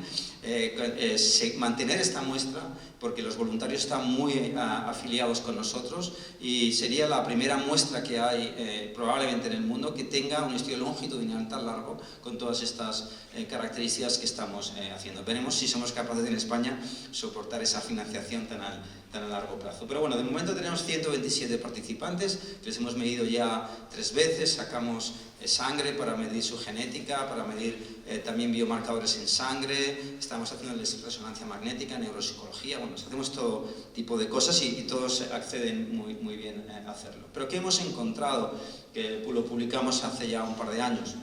Speaker 1: mantener esta muestra, porque los voluntarios están muy afiliados con nosotros, y sería la primera muestra que hay probablemente en el mundo que tenga un estudio longitudinal tan largo con todas estas características que estamos haciendo. Veremos si somos capaces en España soportar esa financiación tan a largo plazo. Pero bueno, de momento tenemos 127 participantes, que les hemos medido ya 3 veces, sacamos sangre para medir su genética, para medir también biomarcadores en sangre, estamos haciéndoles resonancia magnética, neuropsicología, bueno, hacemos todo tipo de cosas y todos acceden muy bien a hacerlo. Pero ¿qué hemos encontrado? Que lo publicamos hace ya un par de años.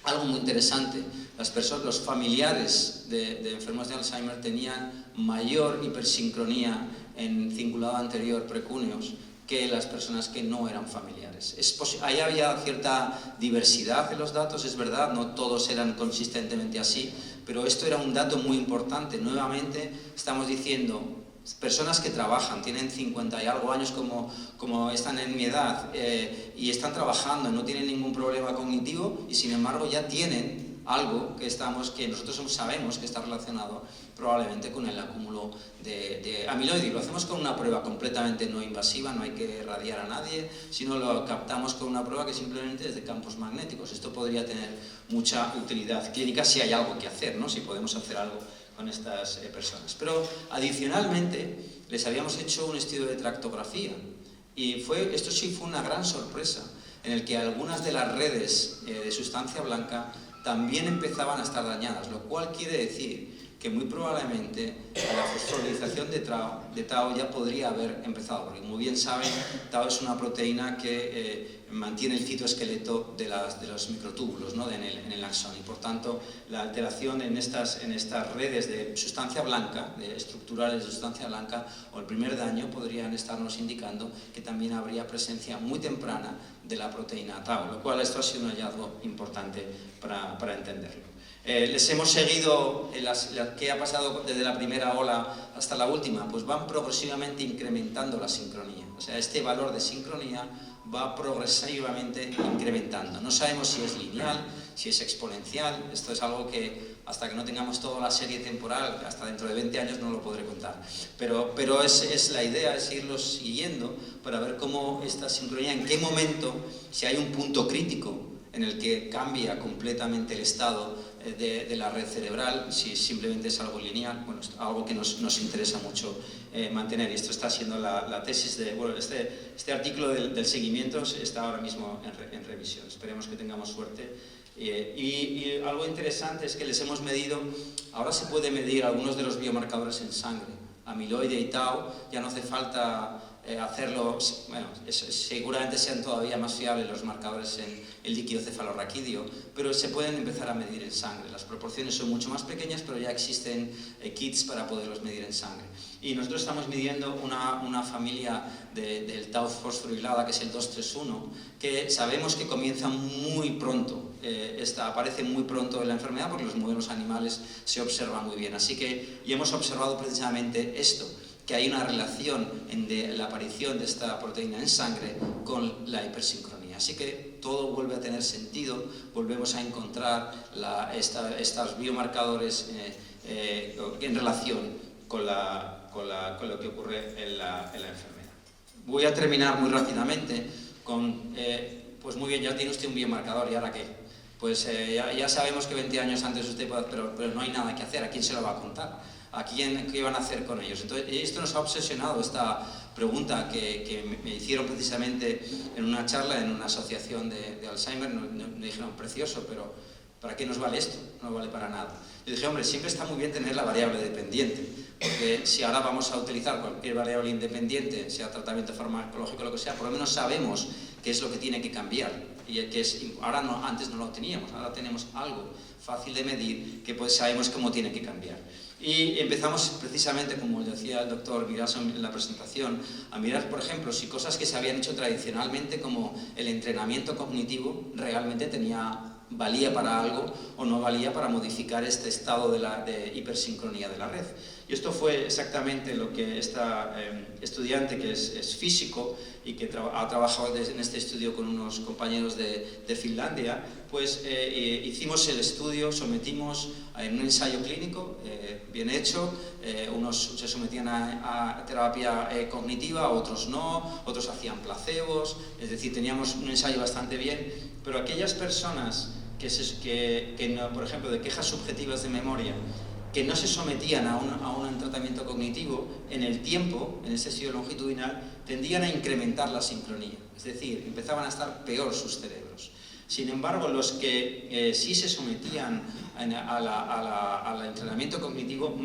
Speaker 1: Algo muy interesante: los familiares de enfermos de Alzheimer tenían mayor hipersincronía en cingulado anterior precuneus que las personas que no eran familiares. Ahí había cierta diversidad en los datos, es verdad, no todos eran consistentemente así, pero esto era un dato muy importante. Nuevamente estamos diciendo, personas que trabajan, tienen 50 y algo años como están en mi edad y están trabajando, no tienen ningún problema cognitivo y sin embargo ya tienen algo que nosotros sabemos que está relacionado probablemente con el acúmulo de amiloide. Y lo hacemos con una prueba completamente no invasiva, no hay que radiar a nadie, sino lo captamos con una prueba que simplemente es de campos magnéticos. Esto podría tener mucha utilidad clínica si hay algo que hacer, ¿no? Si podemos hacer algo con estas personas. Pero adicionalmente les habíamos hecho un estudio de tractografía y esto sí fue una gran sorpresa, en el que algunas de las redes de sustancia blanca también empezaban a estar dañadas, lo cual quiere decir que muy probablemente la fosforilización de Tau ya podría haber empezado, porque como bien saben, Tau es una proteína que mantiene el citoesqueleto de los microtúbulos, ¿no? en el axón, y por tanto la alteración en estas redes de sustancia blanca, estructurales de sustancia blanca, o el primer daño podrían estarnos indicando que también habría presencia muy temprana de la proteína Tau, lo cual esto ha sido un hallazgo importante para entenderlo. Les hemos seguido qué ha pasado desde la primera ola hasta la última, pues van progresivamente incrementando la sincronía, o sea, este valor de sincronía va progresivamente incrementando. No sabemos si es lineal, si es exponencial, esto es algo que hasta que no tengamos toda la serie temporal, hasta dentro de 20 años no lo podré contar, pero es la idea, es irlos siguiendo para ver cómo esta sincronía, en qué momento, si hay un punto crítico en el que cambia completamente el estado de la red cerebral, si simplemente es algo lineal, bueno, algo que nos interesa mucho mantener, y esto está siendo la tesis bueno, este artículo del seguimiento está ahora mismo en revisión, esperemos que tengamos suerte. Y algo interesante es que les hemos medido, ahora se puede medir algunos de los biomarcadores en sangre, amiloide y Tau, ya no hace falta hacerlo, bueno, seguramente sean todavía más fiables los marcadores en el líquido cefalorraquídeo, pero se pueden empezar a medir en sangre. Las proporciones son mucho más pequeñas, pero ya existen kits para poderlos medir en sangre. Y nosotros estamos midiendo una familia del Tau fosforilada, que es el 231, que sabemos que comienza muy pronto, aparece muy pronto en la enfermedad, porque los modelos animales se observan muy bien. Así que, y hemos observado precisamente esto, que hay una relación en la aparición de esta proteína en sangre con la hipersincronía. Así que todo vuelve a tener sentido, volvemos a encontrar estos biomarcadores en relación con lo que ocurre en la enfermedad. Voy a terminar muy rápidamente con, pues muy bien, ya tiene usted un biomarcador, ¿y ahora qué? Pues ya sabemos que 20 años antes usted puede, pero no hay nada que hacer, ¿a quién se lo va a contar? ¿Qué iban a hacer con ellos? Entonces, esto nos ha obsesionado, esta pregunta que me hicieron precisamente en una charla en una asociación de Alzheimer. Me dijeron, precioso, pero ¿para qué nos vale esto? No vale para nada. Yo dije, hombre, siempre está muy bien tener la variable dependiente, porque si ahora vamos a utilizar cualquier variable independiente, sea tratamiento farmacológico o lo que sea, por lo menos sabemos qué es lo que tiene que cambiar. Y ahora antes no lo teníamos, ahora tenemos algo fácil de medir que pues sabemos cómo tiene que cambiar. Y empezamos precisamente, como decía el doctor Viraso en la presentación, a mirar, por ejemplo, si cosas que se habían hecho tradicionalmente, como el entrenamiento cognitivo, realmente valía para algo o no valía para modificar este estado de hipersincronía de la red. Y esto fue exactamente lo que esta estudiante, que es físico y que ha trabajado en este estudio con unos compañeros de Finlandia, pues hicimos el estudio, sometimos en un ensayo clínico bien hecho, unos se sometían a terapia cognitiva, otros no, otros hacían placebos, es decir, teníamos un ensayo bastante bien, pero aquellas personas que no, por ejemplo, de quejas subjetivas de memoria, que no se sometían a un tratamiento cognitivo, en el tiempo, en ese estudio longitudinal, tendían a incrementar la sincronía, es decir, empezaban a estar peor sus cerebros. Sin embargo, los que sí se sometían al entrenamiento cognitivo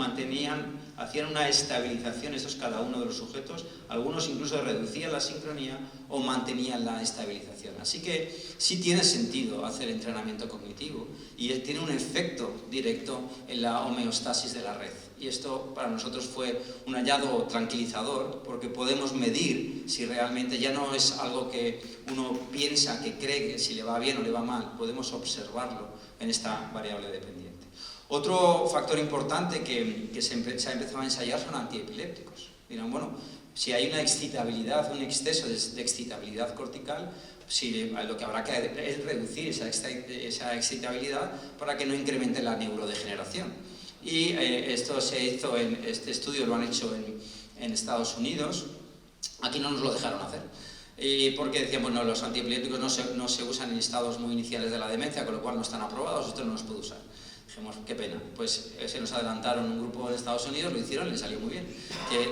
Speaker 1: hacían una estabilización, esto es cada uno de los sujetos, algunos incluso reducían la sincronía o mantenían la estabilización. Así que sí tiene sentido hacer entrenamiento cognitivo y tiene un efecto directo en la homeostasis de la red. Y esto para nosotros fue un hallazgo tranquilizador, porque podemos medir si realmente ya no es algo que uno piensa, que cree que si le va bien o le va mal, podemos observarlo en esta variable dependiente. Otro factor importante que se ha empezado a ensayar son antiepilépticos. Dirán, bueno, si hay una excitabilidad, un exceso de excitabilidad cortical, lo que habrá que es reducir esa excitabilidad para que no incremente la neurodegeneración. Y esto se hizo este estudio lo han hecho en Estados Unidos. Aquí no nos lo dejaron hacer. Porque decían, bueno, los antiepilépticos no se usan en estados muy iniciales de la demencia, con lo cual no están aprobados, esto no los puede usar. Dijimos, qué pena. Pues se nos adelantaron un grupo de Estados Unidos, lo hicieron y les salió muy bien.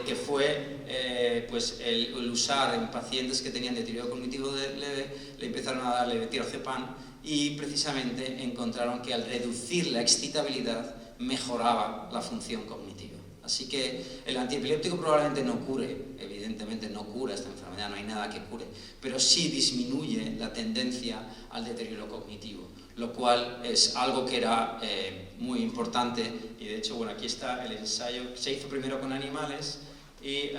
Speaker 1: Que fue pues el usar en pacientes que tenían deterioro cognitivo leve, le empezaron a darle tirozepan y precisamente encontraron que al reducir la excitabilidad mejoraba la función cognitiva. Así que el antiepiléptico probablemente no cure, evidentemente no cura esta enfermedad, no hay nada que cure, pero sí disminuye la tendencia al deterioro cognitivo, lo cual es algo que era muy importante. Y de hecho, bueno, aquí está el ensayo, se hizo primero con animales y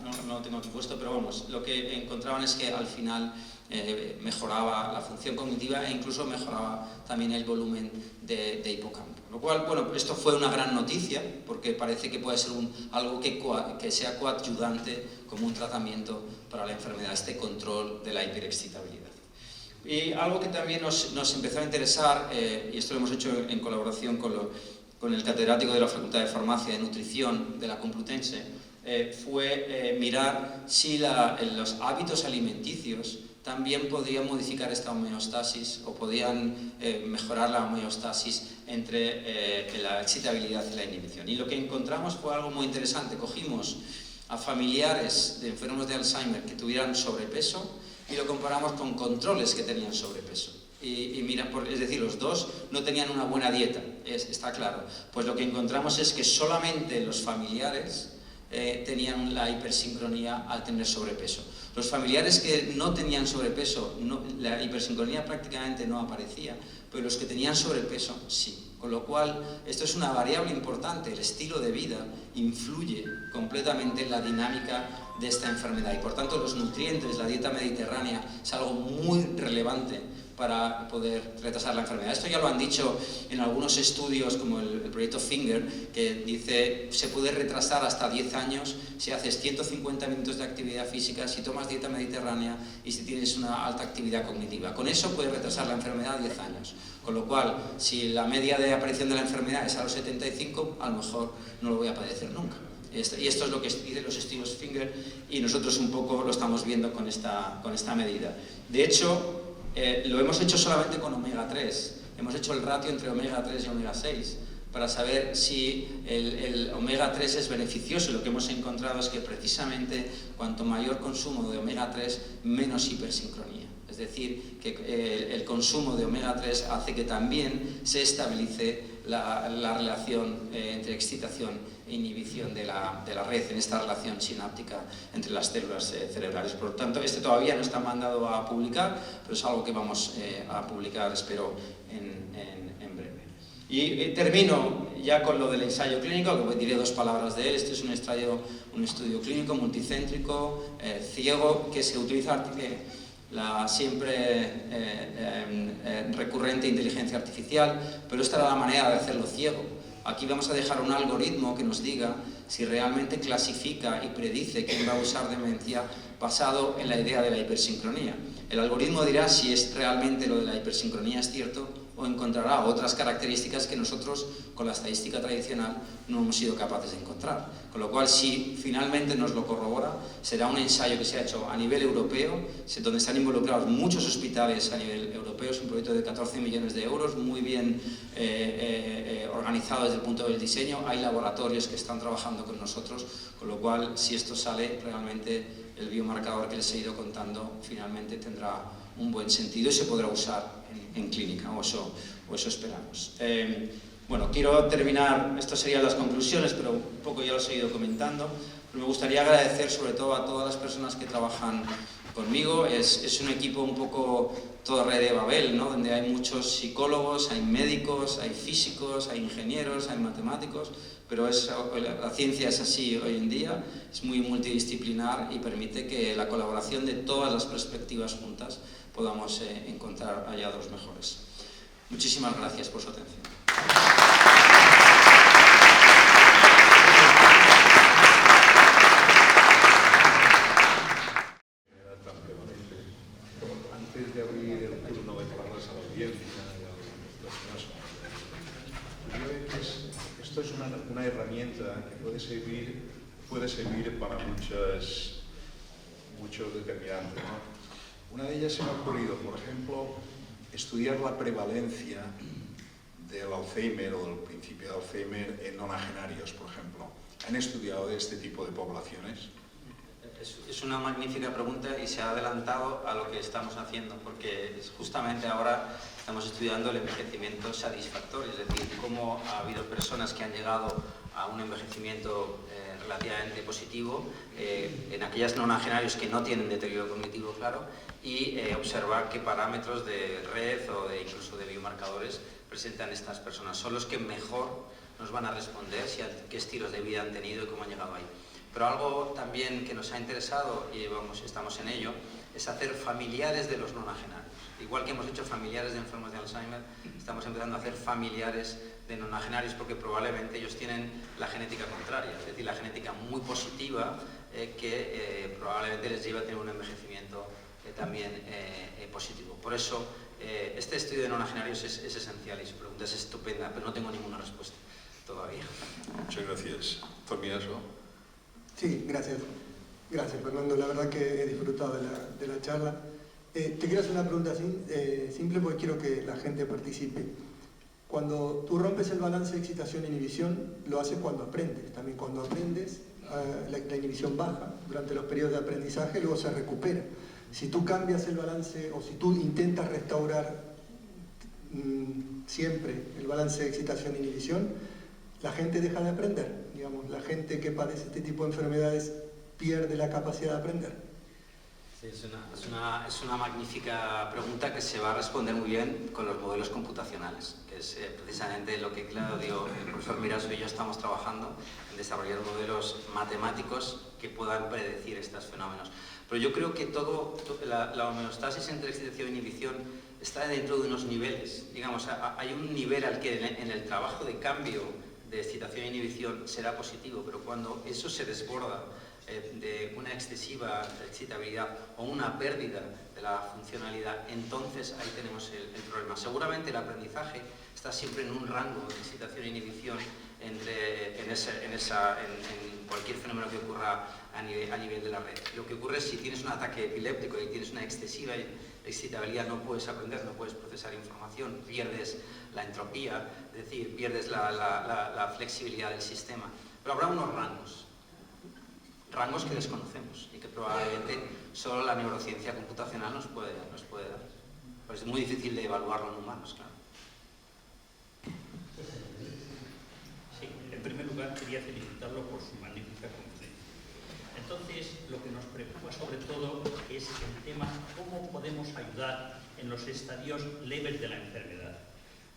Speaker 1: no lo tengo aquí puesto, pero vamos, lo que encontraban es que al final mejoraba la función cognitiva e incluso mejoraba también el volumen de hipocampo. Lo cual, bueno, esto fue una gran noticia porque parece que puede ser algo que sea coadyuvante como un tratamiento para la enfermedad, este control de la hiperexcitabilidad. Y algo que también nos empezó a interesar, y esto lo hemos hecho en colaboración con el catedrático de la Facultad de Farmacia y Nutrición de la Complutense, fue mirar si los hábitos alimenticios también podían modificar esta homeostasis o podían mejorar la homeostasis entre la excitabilidad y la inhibición. Y lo que encontramos fue algo muy interesante. Cogimos a familiares de enfermos de Alzheimer que tuvieran sobrepeso y lo comparamos con controles que tenían sobrepeso. Y mira, es decir, los dos no tenían una buena dieta, está claro. Pues lo que encontramos es que solamente los familiares tenían la hipersincronía al tener sobrepeso. Los familiares que no tenían sobrepeso, la hipersincronía prácticamente no aparecía, pero los que tenían sobrepeso sí. Con lo cual, esto es una variable importante, el estilo de vida influye completamente en la dinámica de esta enfermedad y por tanto los nutrientes, la dieta mediterránea es algo muy relevante para poder retrasar la enfermedad. Esto ya lo han dicho en algunos estudios como el proyecto Finger, que dice se puede retrasar hasta 10 años si haces 150 minutos de actividad física, si tomas dieta mediterránea y si tienes una alta actividad cognitiva. Con eso puedes retrasar la enfermedad 10 años. Con lo cual, si la media de aparición de la enfermedad es a los 75, a lo mejor no lo voy a padecer nunca. Y esto es lo que dicen los estudios Finger y nosotros un poco lo estamos viendo con esta medida. De hecho, lo hemos hecho solamente con omega 3. Hemos hecho el ratio entre omega 3 y omega 6 para saber si el omega 3 es beneficioso. Lo que hemos encontrado es que precisamente cuanto mayor consumo de omega 3, menos hipersincronía. Es decir, que el consumo de omega 3 hace que también se estabilice la relación entre excitación e inhibición de la red, en esta relación sináptica entre las células cerebrales. Por lo tanto, este todavía no está mandado a publicar, pero es algo que vamos a publicar, espero, en breve. Y termino ya con lo del ensayo clínico, que diré dos palabras de él. Este es un estudio clínico multicéntrico, ciego, que se utiliza la siempre recurrente inteligencia artificial, pero esta era la manera de hacerlo ciego. Aquí vamos a dejar un algoritmo que nos diga si realmente clasifica y predice quién va a usar demencia basado en la idea de la hipersincronía. El algoritmo dirá si es realmente lo de la hipersincronía es cierto o encontrará otras características que nosotros con la estadística tradicional no hemos sido capaces de encontrar. Con lo cual, si finalmente nos lo corrobora, será un ensayo que se ha hecho a nivel europeo, donde están involucrados muchos hospitales a nivel europeo. Es un proyecto de 14 millones de euros, muy bien organizado desde el punto del diseño. Hay laboratorios que están trabajando con nosotros, con lo cual, si esto sale, realmente el biomarcador que les he ido contando finalmente tendrá un buen sentido y se podrá usar en clínica, o eso esperamos. Bueno, quiero terminar, estas serían las conclusiones, pero un poco ya los he ido comentando. Pero me gustaría agradecer sobre todo a todas las personas que trabajan conmigo. Es un equipo un poco Torre de Babel, ¿no? Donde hay muchos psicólogos, hay médicos, hay físicos, hay ingenieros, hay matemáticos, pero la ciencia es así hoy en día, es muy multidisciplinar y permite que la colaboración de todas las perspectivas juntas podamos encontrar hallazgos mejores. Muchísimas gracias por su atención.
Speaker 2: Antes de abrir el turno de palabras a la audiencia y a los demás, yo creo que esto es una herramienta que puede servir para muchos determinantes, ¿no? Una de ellas se me ha ocurrido, por ejemplo, estudiar la prevalencia del Alzheimer o del principio de Alzheimer en nonagenarios, por ejemplo. ¿Han estudiado este tipo de poblaciones?
Speaker 1: Es una magnífica pregunta y se ha adelantado a lo que estamos haciendo, porque justamente ahora estamos estudiando el envejecimiento satisfactorio, es decir, cómo ha habido personas que han llegado a un envejecimiento relativamente positivo en aquellas nonagenarios que no tienen deterioro cognitivo claro y observar qué parámetros de red o incluso de biomarcadores presentan estas personas. Son los que mejor nos van a responder qué estilos de vida han tenido y cómo han llegado ahí. Pero algo también que nos ha interesado, y estamos en ello, es hacer familiares de los nonagenarios. Igual que hemos hecho familiares de enfermos de Alzheimer, estamos empezando a hacer familiares de nonagenarios porque probablemente ellos tienen la genética contraria, es decir, la genética muy positiva que probablemente les lleva a tener un envejecimiento también positivo. Por eso, este estudio de nonagenarios es esencial y su pregunta es estupenda, pero no tengo ninguna respuesta todavía.
Speaker 2: Muchas gracias. Torminaso.
Speaker 3: Sí, gracias. Gracias, Fernando. La verdad que he disfrutado de la charla. Te quiero hacer una pregunta simple porque quiero que la gente participe. Cuando tú rompes el balance de excitación-inhibición, lo haces cuando aprendes. También cuando aprendes, la inhibición baja durante los periodos de aprendizaje, luego se recupera. Si tú cambias el balance o si tú intentas restaurar siempre el balance de excitación-inhibición, la gente deja de aprender. Digamos, la gente que padece este tipo de enfermedades pierde la capacidad de aprender.
Speaker 1: Sí, es una magnífica pregunta que se va a responder muy bien con los modelos computacionales, que es precisamente lo que Claudio, el profesor Miraso y yo estamos trabajando en desarrollar modelos matemáticos que puedan predecir estos fenómenos. Pero yo creo que la homeostasis entre excitación e inhibición está dentro de unos niveles. Digamos, hay un nivel al que en el trabajo de cambio de excitación e inhibición será positivo, pero cuando eso se desborda de una excesiva excitabilidad o una pérdida de la funcionalidad, entonces ahí tenemos el problema. Seguramente el aprendizaje está siempre en un rango de excitación e inhibición en cualquier fenómeno que ocurra a nivel de la red. Lo que ocurre es si tienes un ataque epiléptico y tienes una excesiva excitabilidad, no puedes aprender, no puedes procesar información, pierdes la entropía, es decir, pierdes la flexibilidad del sistema. Pero habrá unos rangos que desconocemos y que probablemente solo la neurociencia computacional nos puede dar. Pues es muy difícil de evaluarlo en humanos, claro.
Speaker 4: Sí, en primer lugar quería felicitarlo por su magnífica conferencia. Entonces, lo que nos preocupa sobre todo es el tema cómo podemos ayudar en los estadios leves de la enfermedad.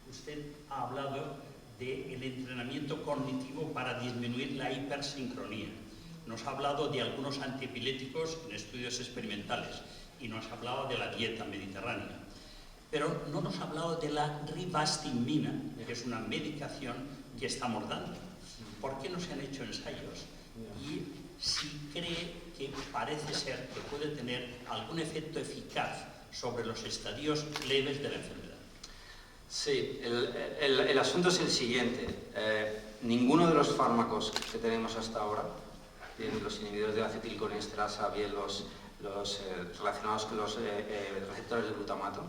Speaker 4: Usted ha hablado del entrenamiento cognitivo para disminuir la hipersincronía. Nos ha hablado de algunos antiepilépticos en estudios experimentales y nos ha hablado de la dieta mediterránea. Pero no nos ha hablado de la rivastigmina, que es una medicación que estamos dando. ¿Por qué no se han hecho ensayos? Y si cree que parece ser que puede tener algún efecto eficaz sobre los estadios leves de la enfermedad.
Speaker 1: Sí, el asunto es el siguiente. Ninguno de los fármacos que tenemos hasta ahora, bien los inhibidores de la acetilcolinesterasa, bien los relacionados con los receptores de glutamato,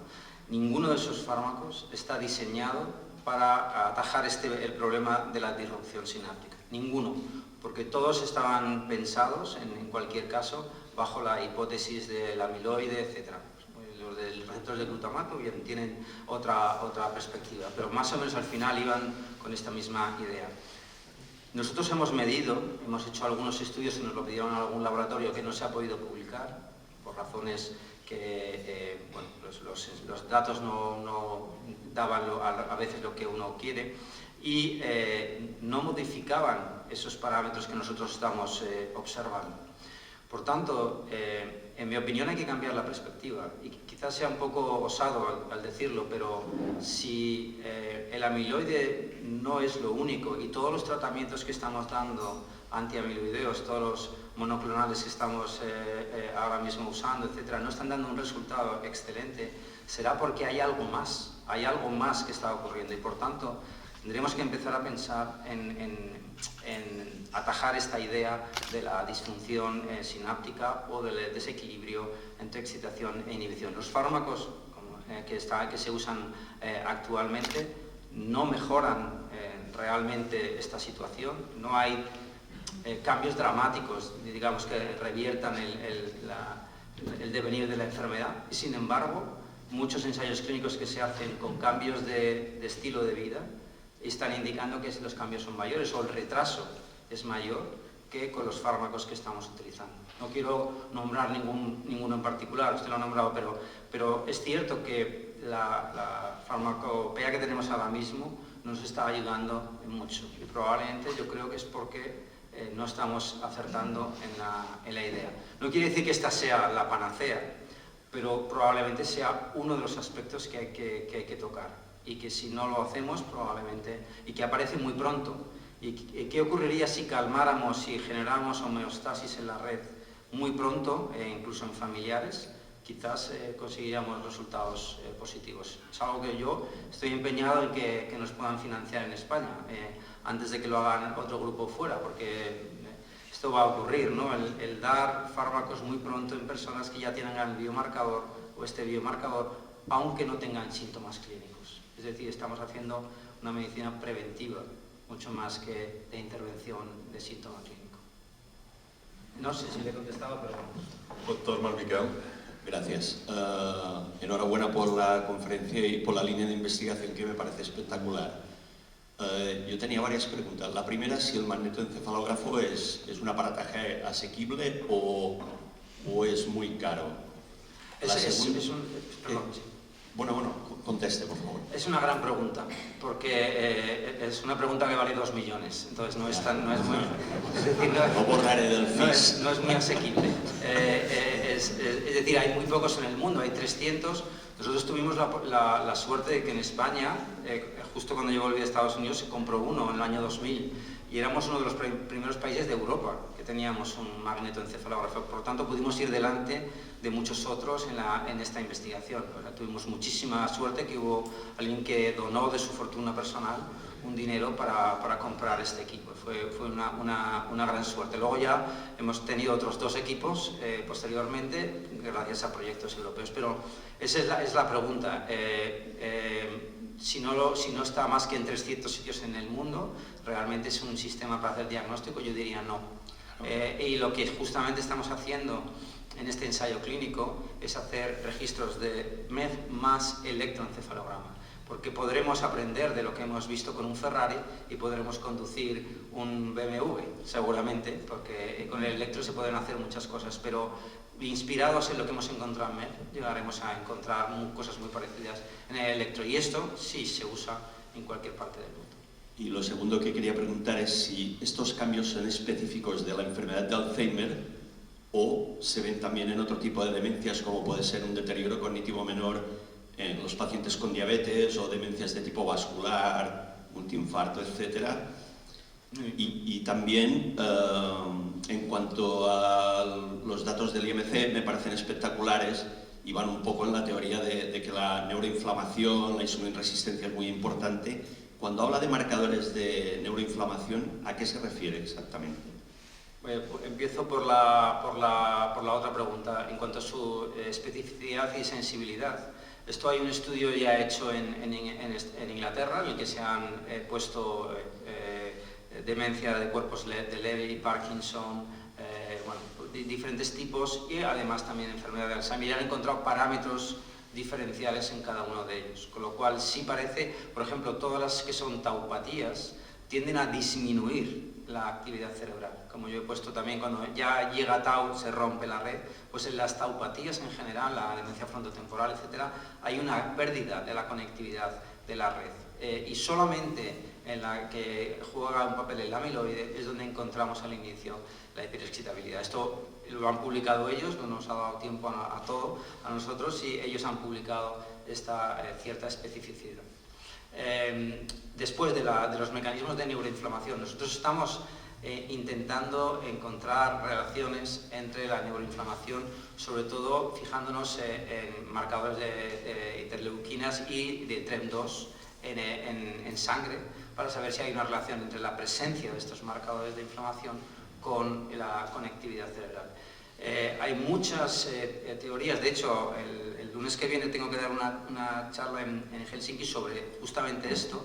Speaker 1: ninguno de esos fármacos está diseñado para atajar el problema de la disrupción sináptica. Ninguno, porque todos estaban pensados, en cualquier caso, bajo la hipótesis del amiloide, etc. Los de receptores de glutamato bien tienen otra perspectiva, pero más o menos al final iban con esta misma idea. Nosotros hemos medido, hemos hecho algunos estudios y nos lo pidieron en algún laboratorio que no se ha podido publicar por razones que bueno, los datos no daban a veces lo que uno quiere y no modificaban esos parámetros que nosotros estamos observando. Por tanto, en mi opinión hay que cambiar la perspectiva y quizás sea un poco osado al decirlo, pero si el amiloide no es lo único y todos los tratamientos que estamos dando antiamiloideos, todos los monoclonales que estamos ahora mismo usando, etcétera, no están dando un resultado excelente, será porque hay algo más que está ocurriendo y por tanto tendremos que empezar a pensar en atajar esta idea de la disfunción sináptica o del desequilibrio entre excitación e inhibición. Los fármacos que se usan actualmente no mejoran realmente esta situación, no hay cambios dramáticos, digamos, que reviertan el devenir de la enfermedad y sin embargo muchos ensayos clínicos que se hacen con cambios de estilo de vida están indicando que los cambios son mayores o el retraso es mayor que con los fármacos que estamos utilizando. No quiero nombrar ninguno en particular, usted lo ha nombrado, pero es cierto que la farmacopea que tenemos ahora mismo nos está ayudando mucho y probablemente yo creo que es porque no estamos acertando en la idea. No quiere decir que esta sea la panacea, pero probablemente sea uno de los aspectos que hay que tocar. Y que si no lo hacemos probablemente, y que aparece muy pronto, y qué ocurriría si calmáramos, si generáramos homeostasis en la red muy pronto, incluso en familiares, quizás conseguiríamos resultados positivos. Es algo que yo estoy empeñado en que nos puedan financiar en España, antes de que lo hagan otro grupo fuera, porque esto va a ocurrir, ¿no? El dar fármacos muy pronto en personas que ya tienen el biomarcador o este biomarcador, aunque no tengan síntomas clínicos. Es decir, estamos haciendo una medicina preventiva, mucho más que de intervención de síntoma clínico. No sé si le he contestado, pero vamos.
Speaker 2: Doctor Malmiquel.
Speaker 5: Gracias. Enhorabuena por la conferencia y por la línea de investigación que me parece espectacular. Yo tenía varias preguntas. La primera, si el magnetoencefalógrafo es un aparataje asequible o es muy caro. Bueno, conteste, por favor.
Speaker 1: Es una gran pregunta, porque es una pregunta que vale 2 millones, entonces no es muy... Es decir, no es muy asequible. Es decir, hay muy pocos en el mundo, hay 300. Nosotros tuvimos la suerte de que en España, justo cuando yo volví a Estados Unidos, se compró uno en el año 2000 y éramos uno de los primeros países de Europa que teníamos un magnetoencefalógrafo. Por lo tanto, pudimos ir delante de muchos otros en esta investigación. Tuvimos muchísima suerte que hubo alguien que donó de su fortuna personal un dinero para comprar este equipo. Fue una gran suerte. Luego ya hemos tenido otros 2 equipos posteriormente, gracias a proyectos europeos. Pero esa es la pregunta. Si no está más que en 300 sitios en el mundo, realmente es un sistema para hacer diagnóstico, yo diría no. Y lo que justamente estamos haciendo en este ensayo clínico es hacer registros de MED más electroencefalograma, porque podremos aprender de lo que hemos visto con un Ferrari y podremos conducir un BMW, seguramente, porque con el electro se pueden hacer muchas cosas, pero inspirados en lo que hemos encontrado en MED, llegaremos a encontrar cosas muy parecidas en el electro, y esto sí se usa en cualquier parte del mundo.
Speaker 5: Y lo segundo que quería preguntar es si estos cambios son específicos de la enfermedad de Alzheimer o se ven también en otro tipo de demencias, como puede ser un deterioro cognitivo menor en los pacientes con diabetes o demencias de tipo vascular, multiinfarto, etc. Y también, en cuanto a los datos del IMC, me parecen espectaculares y van un poco en la teoría de que la neuroinflamación, la insulinresistencia es muy importante. Cuando habla de marcadores de neuroinflamación, ¿a qué se refiere exactamente?
Speaker 1: Empiezo por la otra pregunta, en cuanto a su especificidad y sensibilidad. Esto hay un estudio ya hecho en Inglaterra en el que se han puesto demencia de cuerpos de Lewy, Parkinson, diferentes tipos y además también enfermedad de Alzheimer. Y han encontrado parámetros diferenciales en cada uno de ellos, con lo cual sí parece, por ejemplo, todas las que son taupatías tienden a disminuir la actividad cerebral. Como yo he puesto también, cuando ya llega tau, se rompe la red, pues en las taupatías en general, la demencia frontotemporal, etcétera, hay una pérdida de la conectividad de la red. Y solamente en la que juega un papel el amiloide es donde encontramos al inicio la hiperexcitabilidad. Esto lo han publicado ellos, no nos ha dado tiempo a todo, a nosotros, y ellos han publicado esta cierta especificidad. Después de los mecanismos de neuroinflamación, nosotros estamos intentando encontrar relaciones entre la neuroinflamación, sobre todo fijándonos en marcadores de interleuquinas y de TREM2 en sangre, para saber si hay una relación entre la presencia de estos marcadores de inflamación con la conectividad cerebral. Hay muchas teorías, de hecho el lunes que viene tengo que dar una charla en Helsinki sobre justamente esto,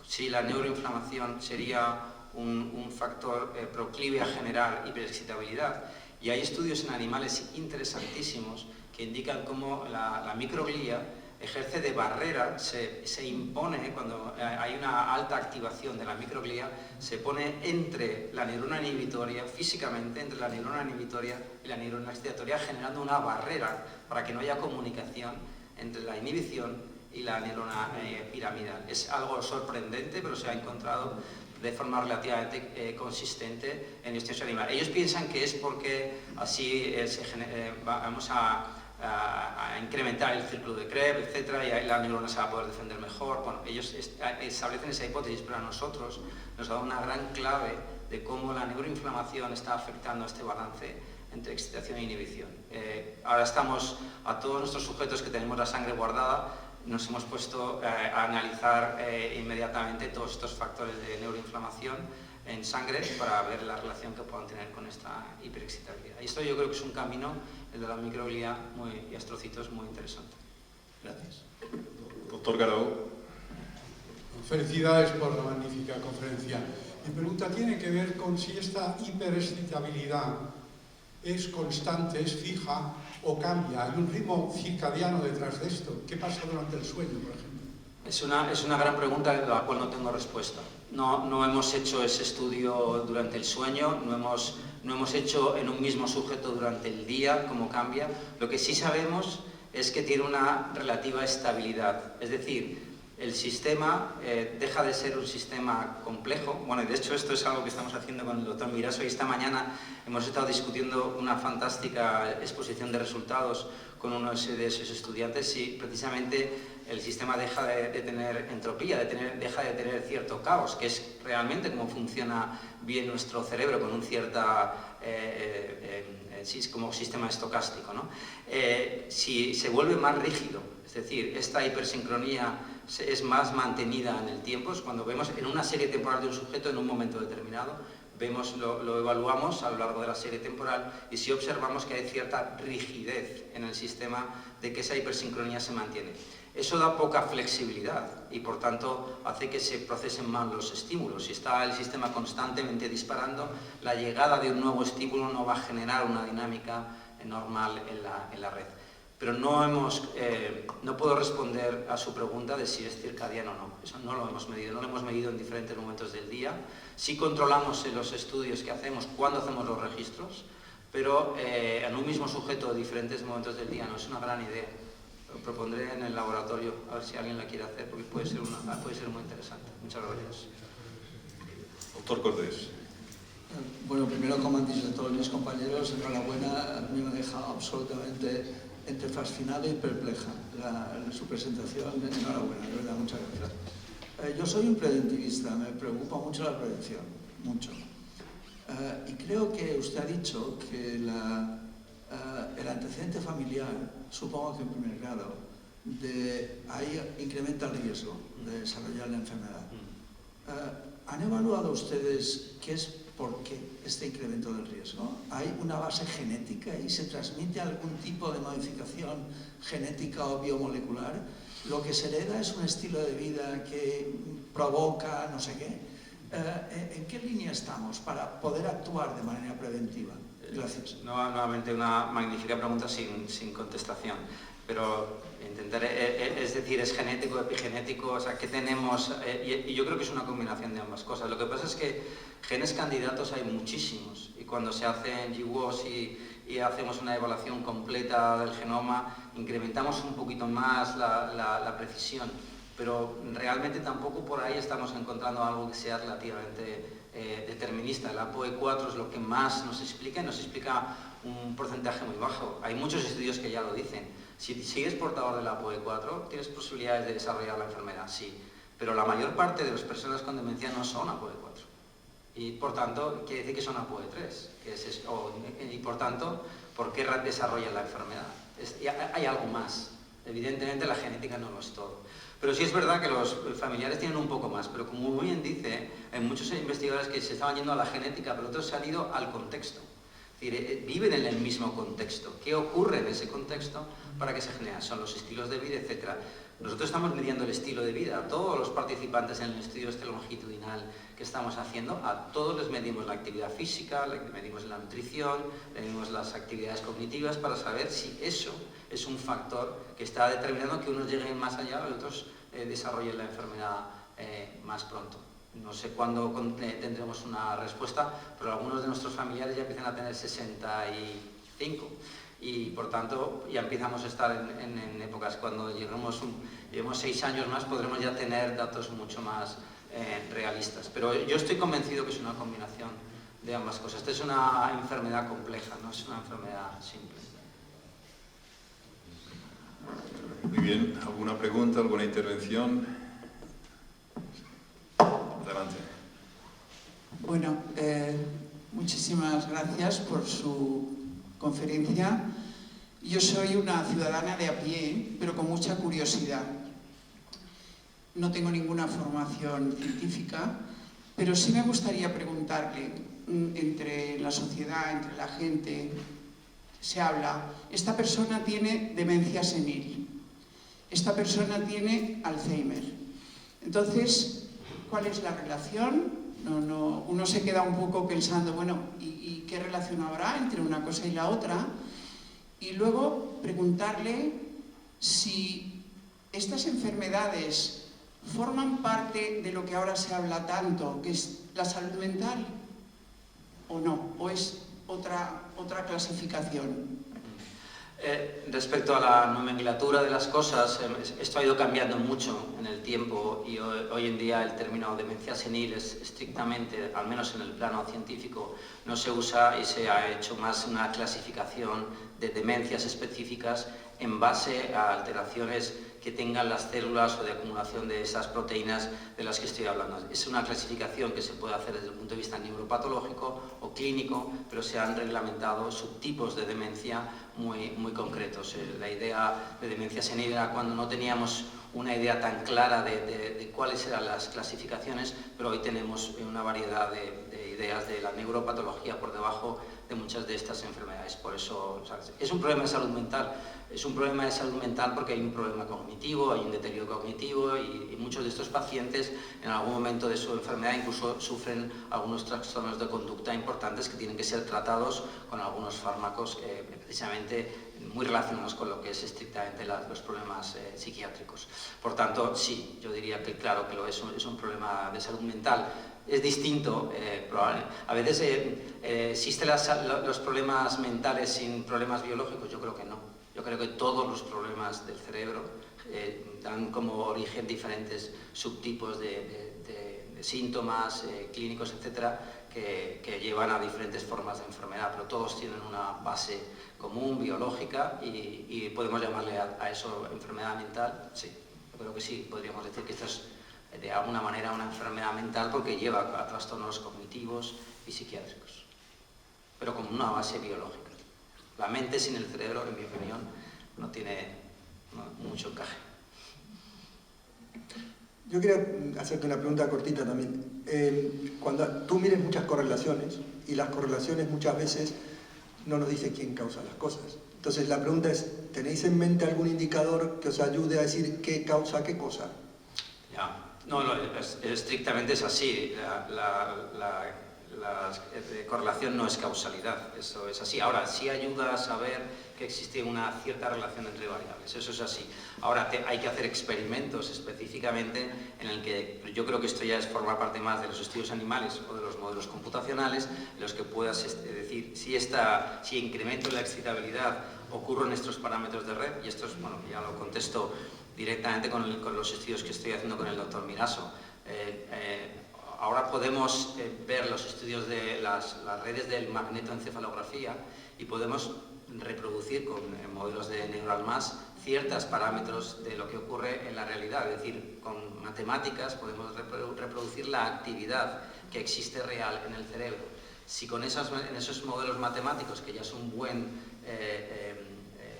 Speaker 1: si la neuroinflamación sería un factor proclive a generar hiperexcitabilidad, y hay estudios en animales interesantísimos que indican cómo la microglía ejerce de barrera, se impone cuando hay una alta activación de la microglía, se pone entre la neurona inhibitoria, físicamente entre la neurona inhibitoria y la neurona excitatoria, generando una barrera para que no haya comunicación entre la inhibición y la neurona piramidal. Es algo sorprendente, pero se ha encontrado de forma relativamente consistente en estudios animales. Ellos piensan que es porque así vamos a incrementar el círculo de Krebs, etcétera, y ahí la neurona se va a poder defender mejor. Bueno, ellos establecen esa hipótesis, pero a nosotros nos ha dado una gran clave de cómo la neuroinflamación está afectando a este balance entre excitación e inhibición. Ahora estamos, a todos nuestros sujetos que tenemos la sangre guardada, nos hemos puesto a analizar inmediatamente todos estos factores de neuroinflamación en sangre para ver la relación que puedan tener con esta hiperexcitabilidad. Y esto yo creo que es un camino, el de la microglía y astrocitos, muy interesante.
Speaker 5: Gracias.
Speaker 6: Doctor Garau.
Speaker 7: Felicidades por la magnífica conferencia. Mi pregunta tiene que ver con si esta hiperexcitabilidad es constante, es fija o cambia. ¿Hay un ritmo circadiano detrás de esto? ¿Qué pasa durante el sueño, por ejemplo?
Speaker 1: Es una gran pregunta a la cual no tengo respuesta. No hemos hecho ese estudio durante el sueño, no hemos hecho en un mismo sujeto durante el día cómo cambia. Lo que sí sabemos es que tiene una relativa estabilidad, es decir, el sistema deja de ser un sistema complejo. Bueno, y de hecho esto es algo que estamos haciendo con el doctor Miraso, y esta mañana hemos estado discutiendo una fantástica exposición de resultados con unos de sus estudiantes, y precisamente el sistema deja de tener entropía, deja de tener cierto caos, que es realmente cómo funciona bien nuestro cerebro con un como sistema estocástico, ¿no? Si se vuelve más rígido, es decir, esta hipersincronía es más mantenida en el tiempo, es cuando vemos en una serie temporal de un sujeto en un momento determinado, lo evaluamos a lo largo de la serie temporal, y si observamos que hay cierta rigidez en el sistema, de que esa hipersincronía se mantiene. Eso da poca flexibilidad y por tanto hace que se procesen mal los estímulos. Si está el sistema constantemente disparando, la llegada de un nuevo estímulo no va a generar una dinámica normal en la red. Pero no puedo responder a su pregunta de si es circadiano o no. Eso no lo hemos medido en diferentes momentos del día. Sí controlamos en los estudios que hacemos cuando hacemos los registros, pero en un mismo sujeto de diferentes momentos del día no es una gran idea. Lo propondré en el laboratorio, a ver si alguien la quiere hacer, porque puede ser muy interesante. Muchas gracias.
Speaker 6: Doctor Cordés.
Speaker 8: Bueno, primero, como han dicho todos mis compañeros, enhorabuena, a mí me ha dejado absolutamente entre fascinado y perpleja su presentación. Enhorabuena, de verdad, muchas gracias. Yo soy un preventivista, me preocupa mucho la prevención, mucho. Y creo que usted ha dicho que el antecedente familiar, supongo que en primer grado, ahí incrementa el riesgo de desarrollar la enfermedad. ¿Han evaluado ustedes por qué este incremento del riesgo? ¿Hay una base genética y se transmite algún tipo de modificación genética o biomolecular? ¿Lo que se hereda es un estilo de vida que provoca no sé qué? ¿En qué línea estamos para poder actuar de manera preventiva? Gracias.
Speaker 1: Nuevamente una magnífica pregunta sin contestación. pero intentaré, es decir, es genético, epigenético, o sea, que tenemos, y yo creo que es una combinación de ambas cosas. Lo que pasa es que genes candidatos hay muchísimos, y cuando se hacen GWAS y hacemos una evaluación completa del genoma, incrementamos un poquito más la precisión, pero realmente tampoco por ahí estamos encontrando algo que sea relativamente determinista. El APOE4 es lo que más nos explica un porcentaje muy bajo. Hay muchos estudios que ya lo dicen. Si sigues portador del APOE4, ¿tienes posibilidades de desarrollar la enfermedad? Sí, pero la mayor parte de las personas con demencia no son APOE4. Y por tanto, quiere decir que son APOE3. Y por tanto, ¿por qué desarrollan la enfermedad? Hay algo más. Evidentemente la genética no lo es todo. Pero sí es verdad que los familiares tienen un poco más, pero como muy bien dice, hay muchos investigadores que se estaban yendo a la genética, pero otros se han ido al contexto. Es decir, viven en el mismo contexto. ¿Qué ocurre en ese contexto para que se generan? Son los estilos de vida, etc. Nosotros estamos midiendo el estilo de vida. A todos los participantes en el estudio este longitudinal que estamos haciendo, a todos les medimos la actividad física, les medimos la nutrición, les medimos las actividades cognitivas para saber si eso es un factor que está determinando que unos lleguen más allá y otros desarrollen la enfermedad más pronto. No sé cuándo tendremos una respuesta, pero algunos de nuestros familiares ya empiezan a tener 65 y por tanto ya empezamos a estar en épocas cuando lleguemos 6 años más podremos ya tener datos mucho más realistas. Pero yo estoy convencido que es una combinación de ambas cosas. Esta es una enfermedad compleja, no es una enfermedad simple.
Speaker 2: Muy bien, ¿alguna pregunta, alguna intervención? Adelante.
Speaker 9: Bueno, muchísimas gracias por su conferencia. Yo soy una ciudadana de a pie, pero con mucha curiosidad. No tengo ninguna formación científica, pero sí me gustaría preguntarle, entre la sociedad, entre la gente, se habla, esta persona tiene demencia senil, esta persona tiene Alzheimer. Entonces, ¿cuál es la relación? Uno se queda un poco pensando, bueno, ¿y qué relación habrá entre una cosa y la otra? Y luego preguntarle si estas enfermedades forman parte de lo que ahora se habla tanto, que es la salud mental, o no, o es otra clasificación.
Speaker 1: Respecto a la nomenclatura de las cosas, esto ha ido cambiando mucho en el tiempo y hoy en día el término demencia senil es estrictamente, al menos en el plano científico, no se usa y se ha hecho más una clasificación de demencias específicas en base a alteraciones que tengan las células o de acumulación de esas proteínas de las que estoy hablando. Es una clasificación que se puede hacer desde el punto de vista neuropatológico o clínico, pero se han reglamentado subtipos de demencia muy concretos. La idea de demencia senil era cuando no teníamos una idea tan clara de cuáles eran las clasificaciones, pero hoy tenemos una variedad de ideas de la neuropatología por debajo de muchas de estas enfermedades. Por eso, es un problema de salud mental. Es un problema de salud mental porque hay un problema cognitivo, hay un deterioro cognitivo y muchos de estos pacientes en algún momento de su enfermedad incluso sufren algunos trastornos de conducta importantes que tienen que ser tratados con algunos fármacos precisamente muy relacionados con lo que es estrictamente los problemas psiquiátricos. Por tanto, sí, yo diría que claro que lo es un problema de salud mental. Es distinto, a veces existen los problemas mentales sin problemas biológicos, yo creo que no. Yo creo que todos los problemas del cerebro dan como origen diferentes subtipos de síntomas clínicos, etcétera, que llevan a diferentes formas de enfermedad, pero todos tienen una base común, biológica, y podemos llamarle a eso enfermedad mental. Sí, yo creo que sí, podríamos decir que esto es de alguna manera una enfermedad mental porque lleva a trastornos cognitivos y psiquiátricos, pero con una base biológica. La mente sin el cerebro, en mi opinión, no tiene mucho encaje.
Speaker 3: Yo quería hacerte una pregunta cortita también. Cuando tú mires muchas correlaciones, y las correlaciones muchas veces no nos dicen quién causa las cosas. Entonces la pregunta es, ¿tenéis en mente algún indicador que os ayude a decir qué causa qué cosa?
Speaker 1: Ya. No, estrictamente es así. correlación no es causalidad, eso es así. Ahora, sí ayuda a saber que existe una cierta relación entre variables, eso es así. Ahora, hay que hacer experimentos específicamente en el que yo creo que esto ya es formar parte más de los estudios animales o de los modelos computacionales, en los que puedas decir si incremento la excitabilidad ocurre en estos parámetros de red, y esto es, bueno, ya lo contesto directamente con los estudios que estoy haciendo con el doctor Miraso. Ahora podemos ver los estudios de las redes del magnetoencefalografía y podemos reproducir con modelos de Neural Mass ciertos parámetros de lo que ocurre en la realidad, es decir, con matemáticas podemos reproducir la actividad que existe real en el cerebro. Si en esos modelos matemáticos, que ya es un buen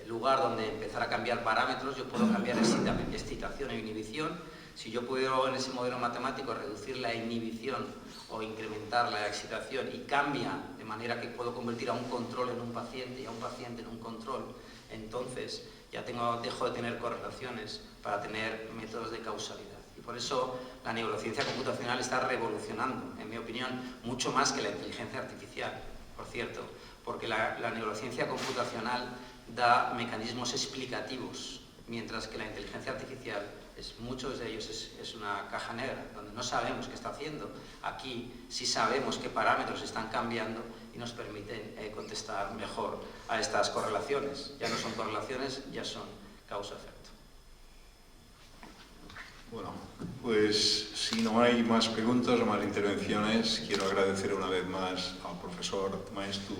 Speaker 1: lugar donde empezar a cambiar parámetros, yo puedo cambiar excitación e inhibición. Si yo puedo en ese modelo matemático reducir la inhibición o incrementar la excitación y cambia de manera que puedo convertir a un control en un paciente y a un paciente en un control, entonces ya dejo de tener correlaciones para tener métodos de causalidad. Y por eso la neurociencia computacional está revolucionando, en mi opinión, mucho más que la inteligencia artificial, por cierto, porque la neurociencia computacional da mecanismos explicativos, mientras que la inteligencia artificial, muchos de ellos es una caja negra, donde no sabemos qué está haciendo. Aquí sí sabemos qué parámetros están cambiando y nos permiten contestar mejor a estas correlaciones. Ya no son correlaciones, ya son causa-efecto.
Speaker 2: Bueno, pues si no hay más preguntas o más intervenciones, quiero agradecer una vez más al profesor Maestu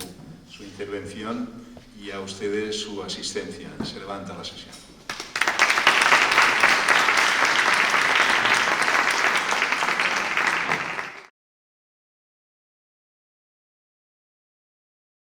Speaker 2: su intervención y a ustedes su asistencia. Se levanta la sesión.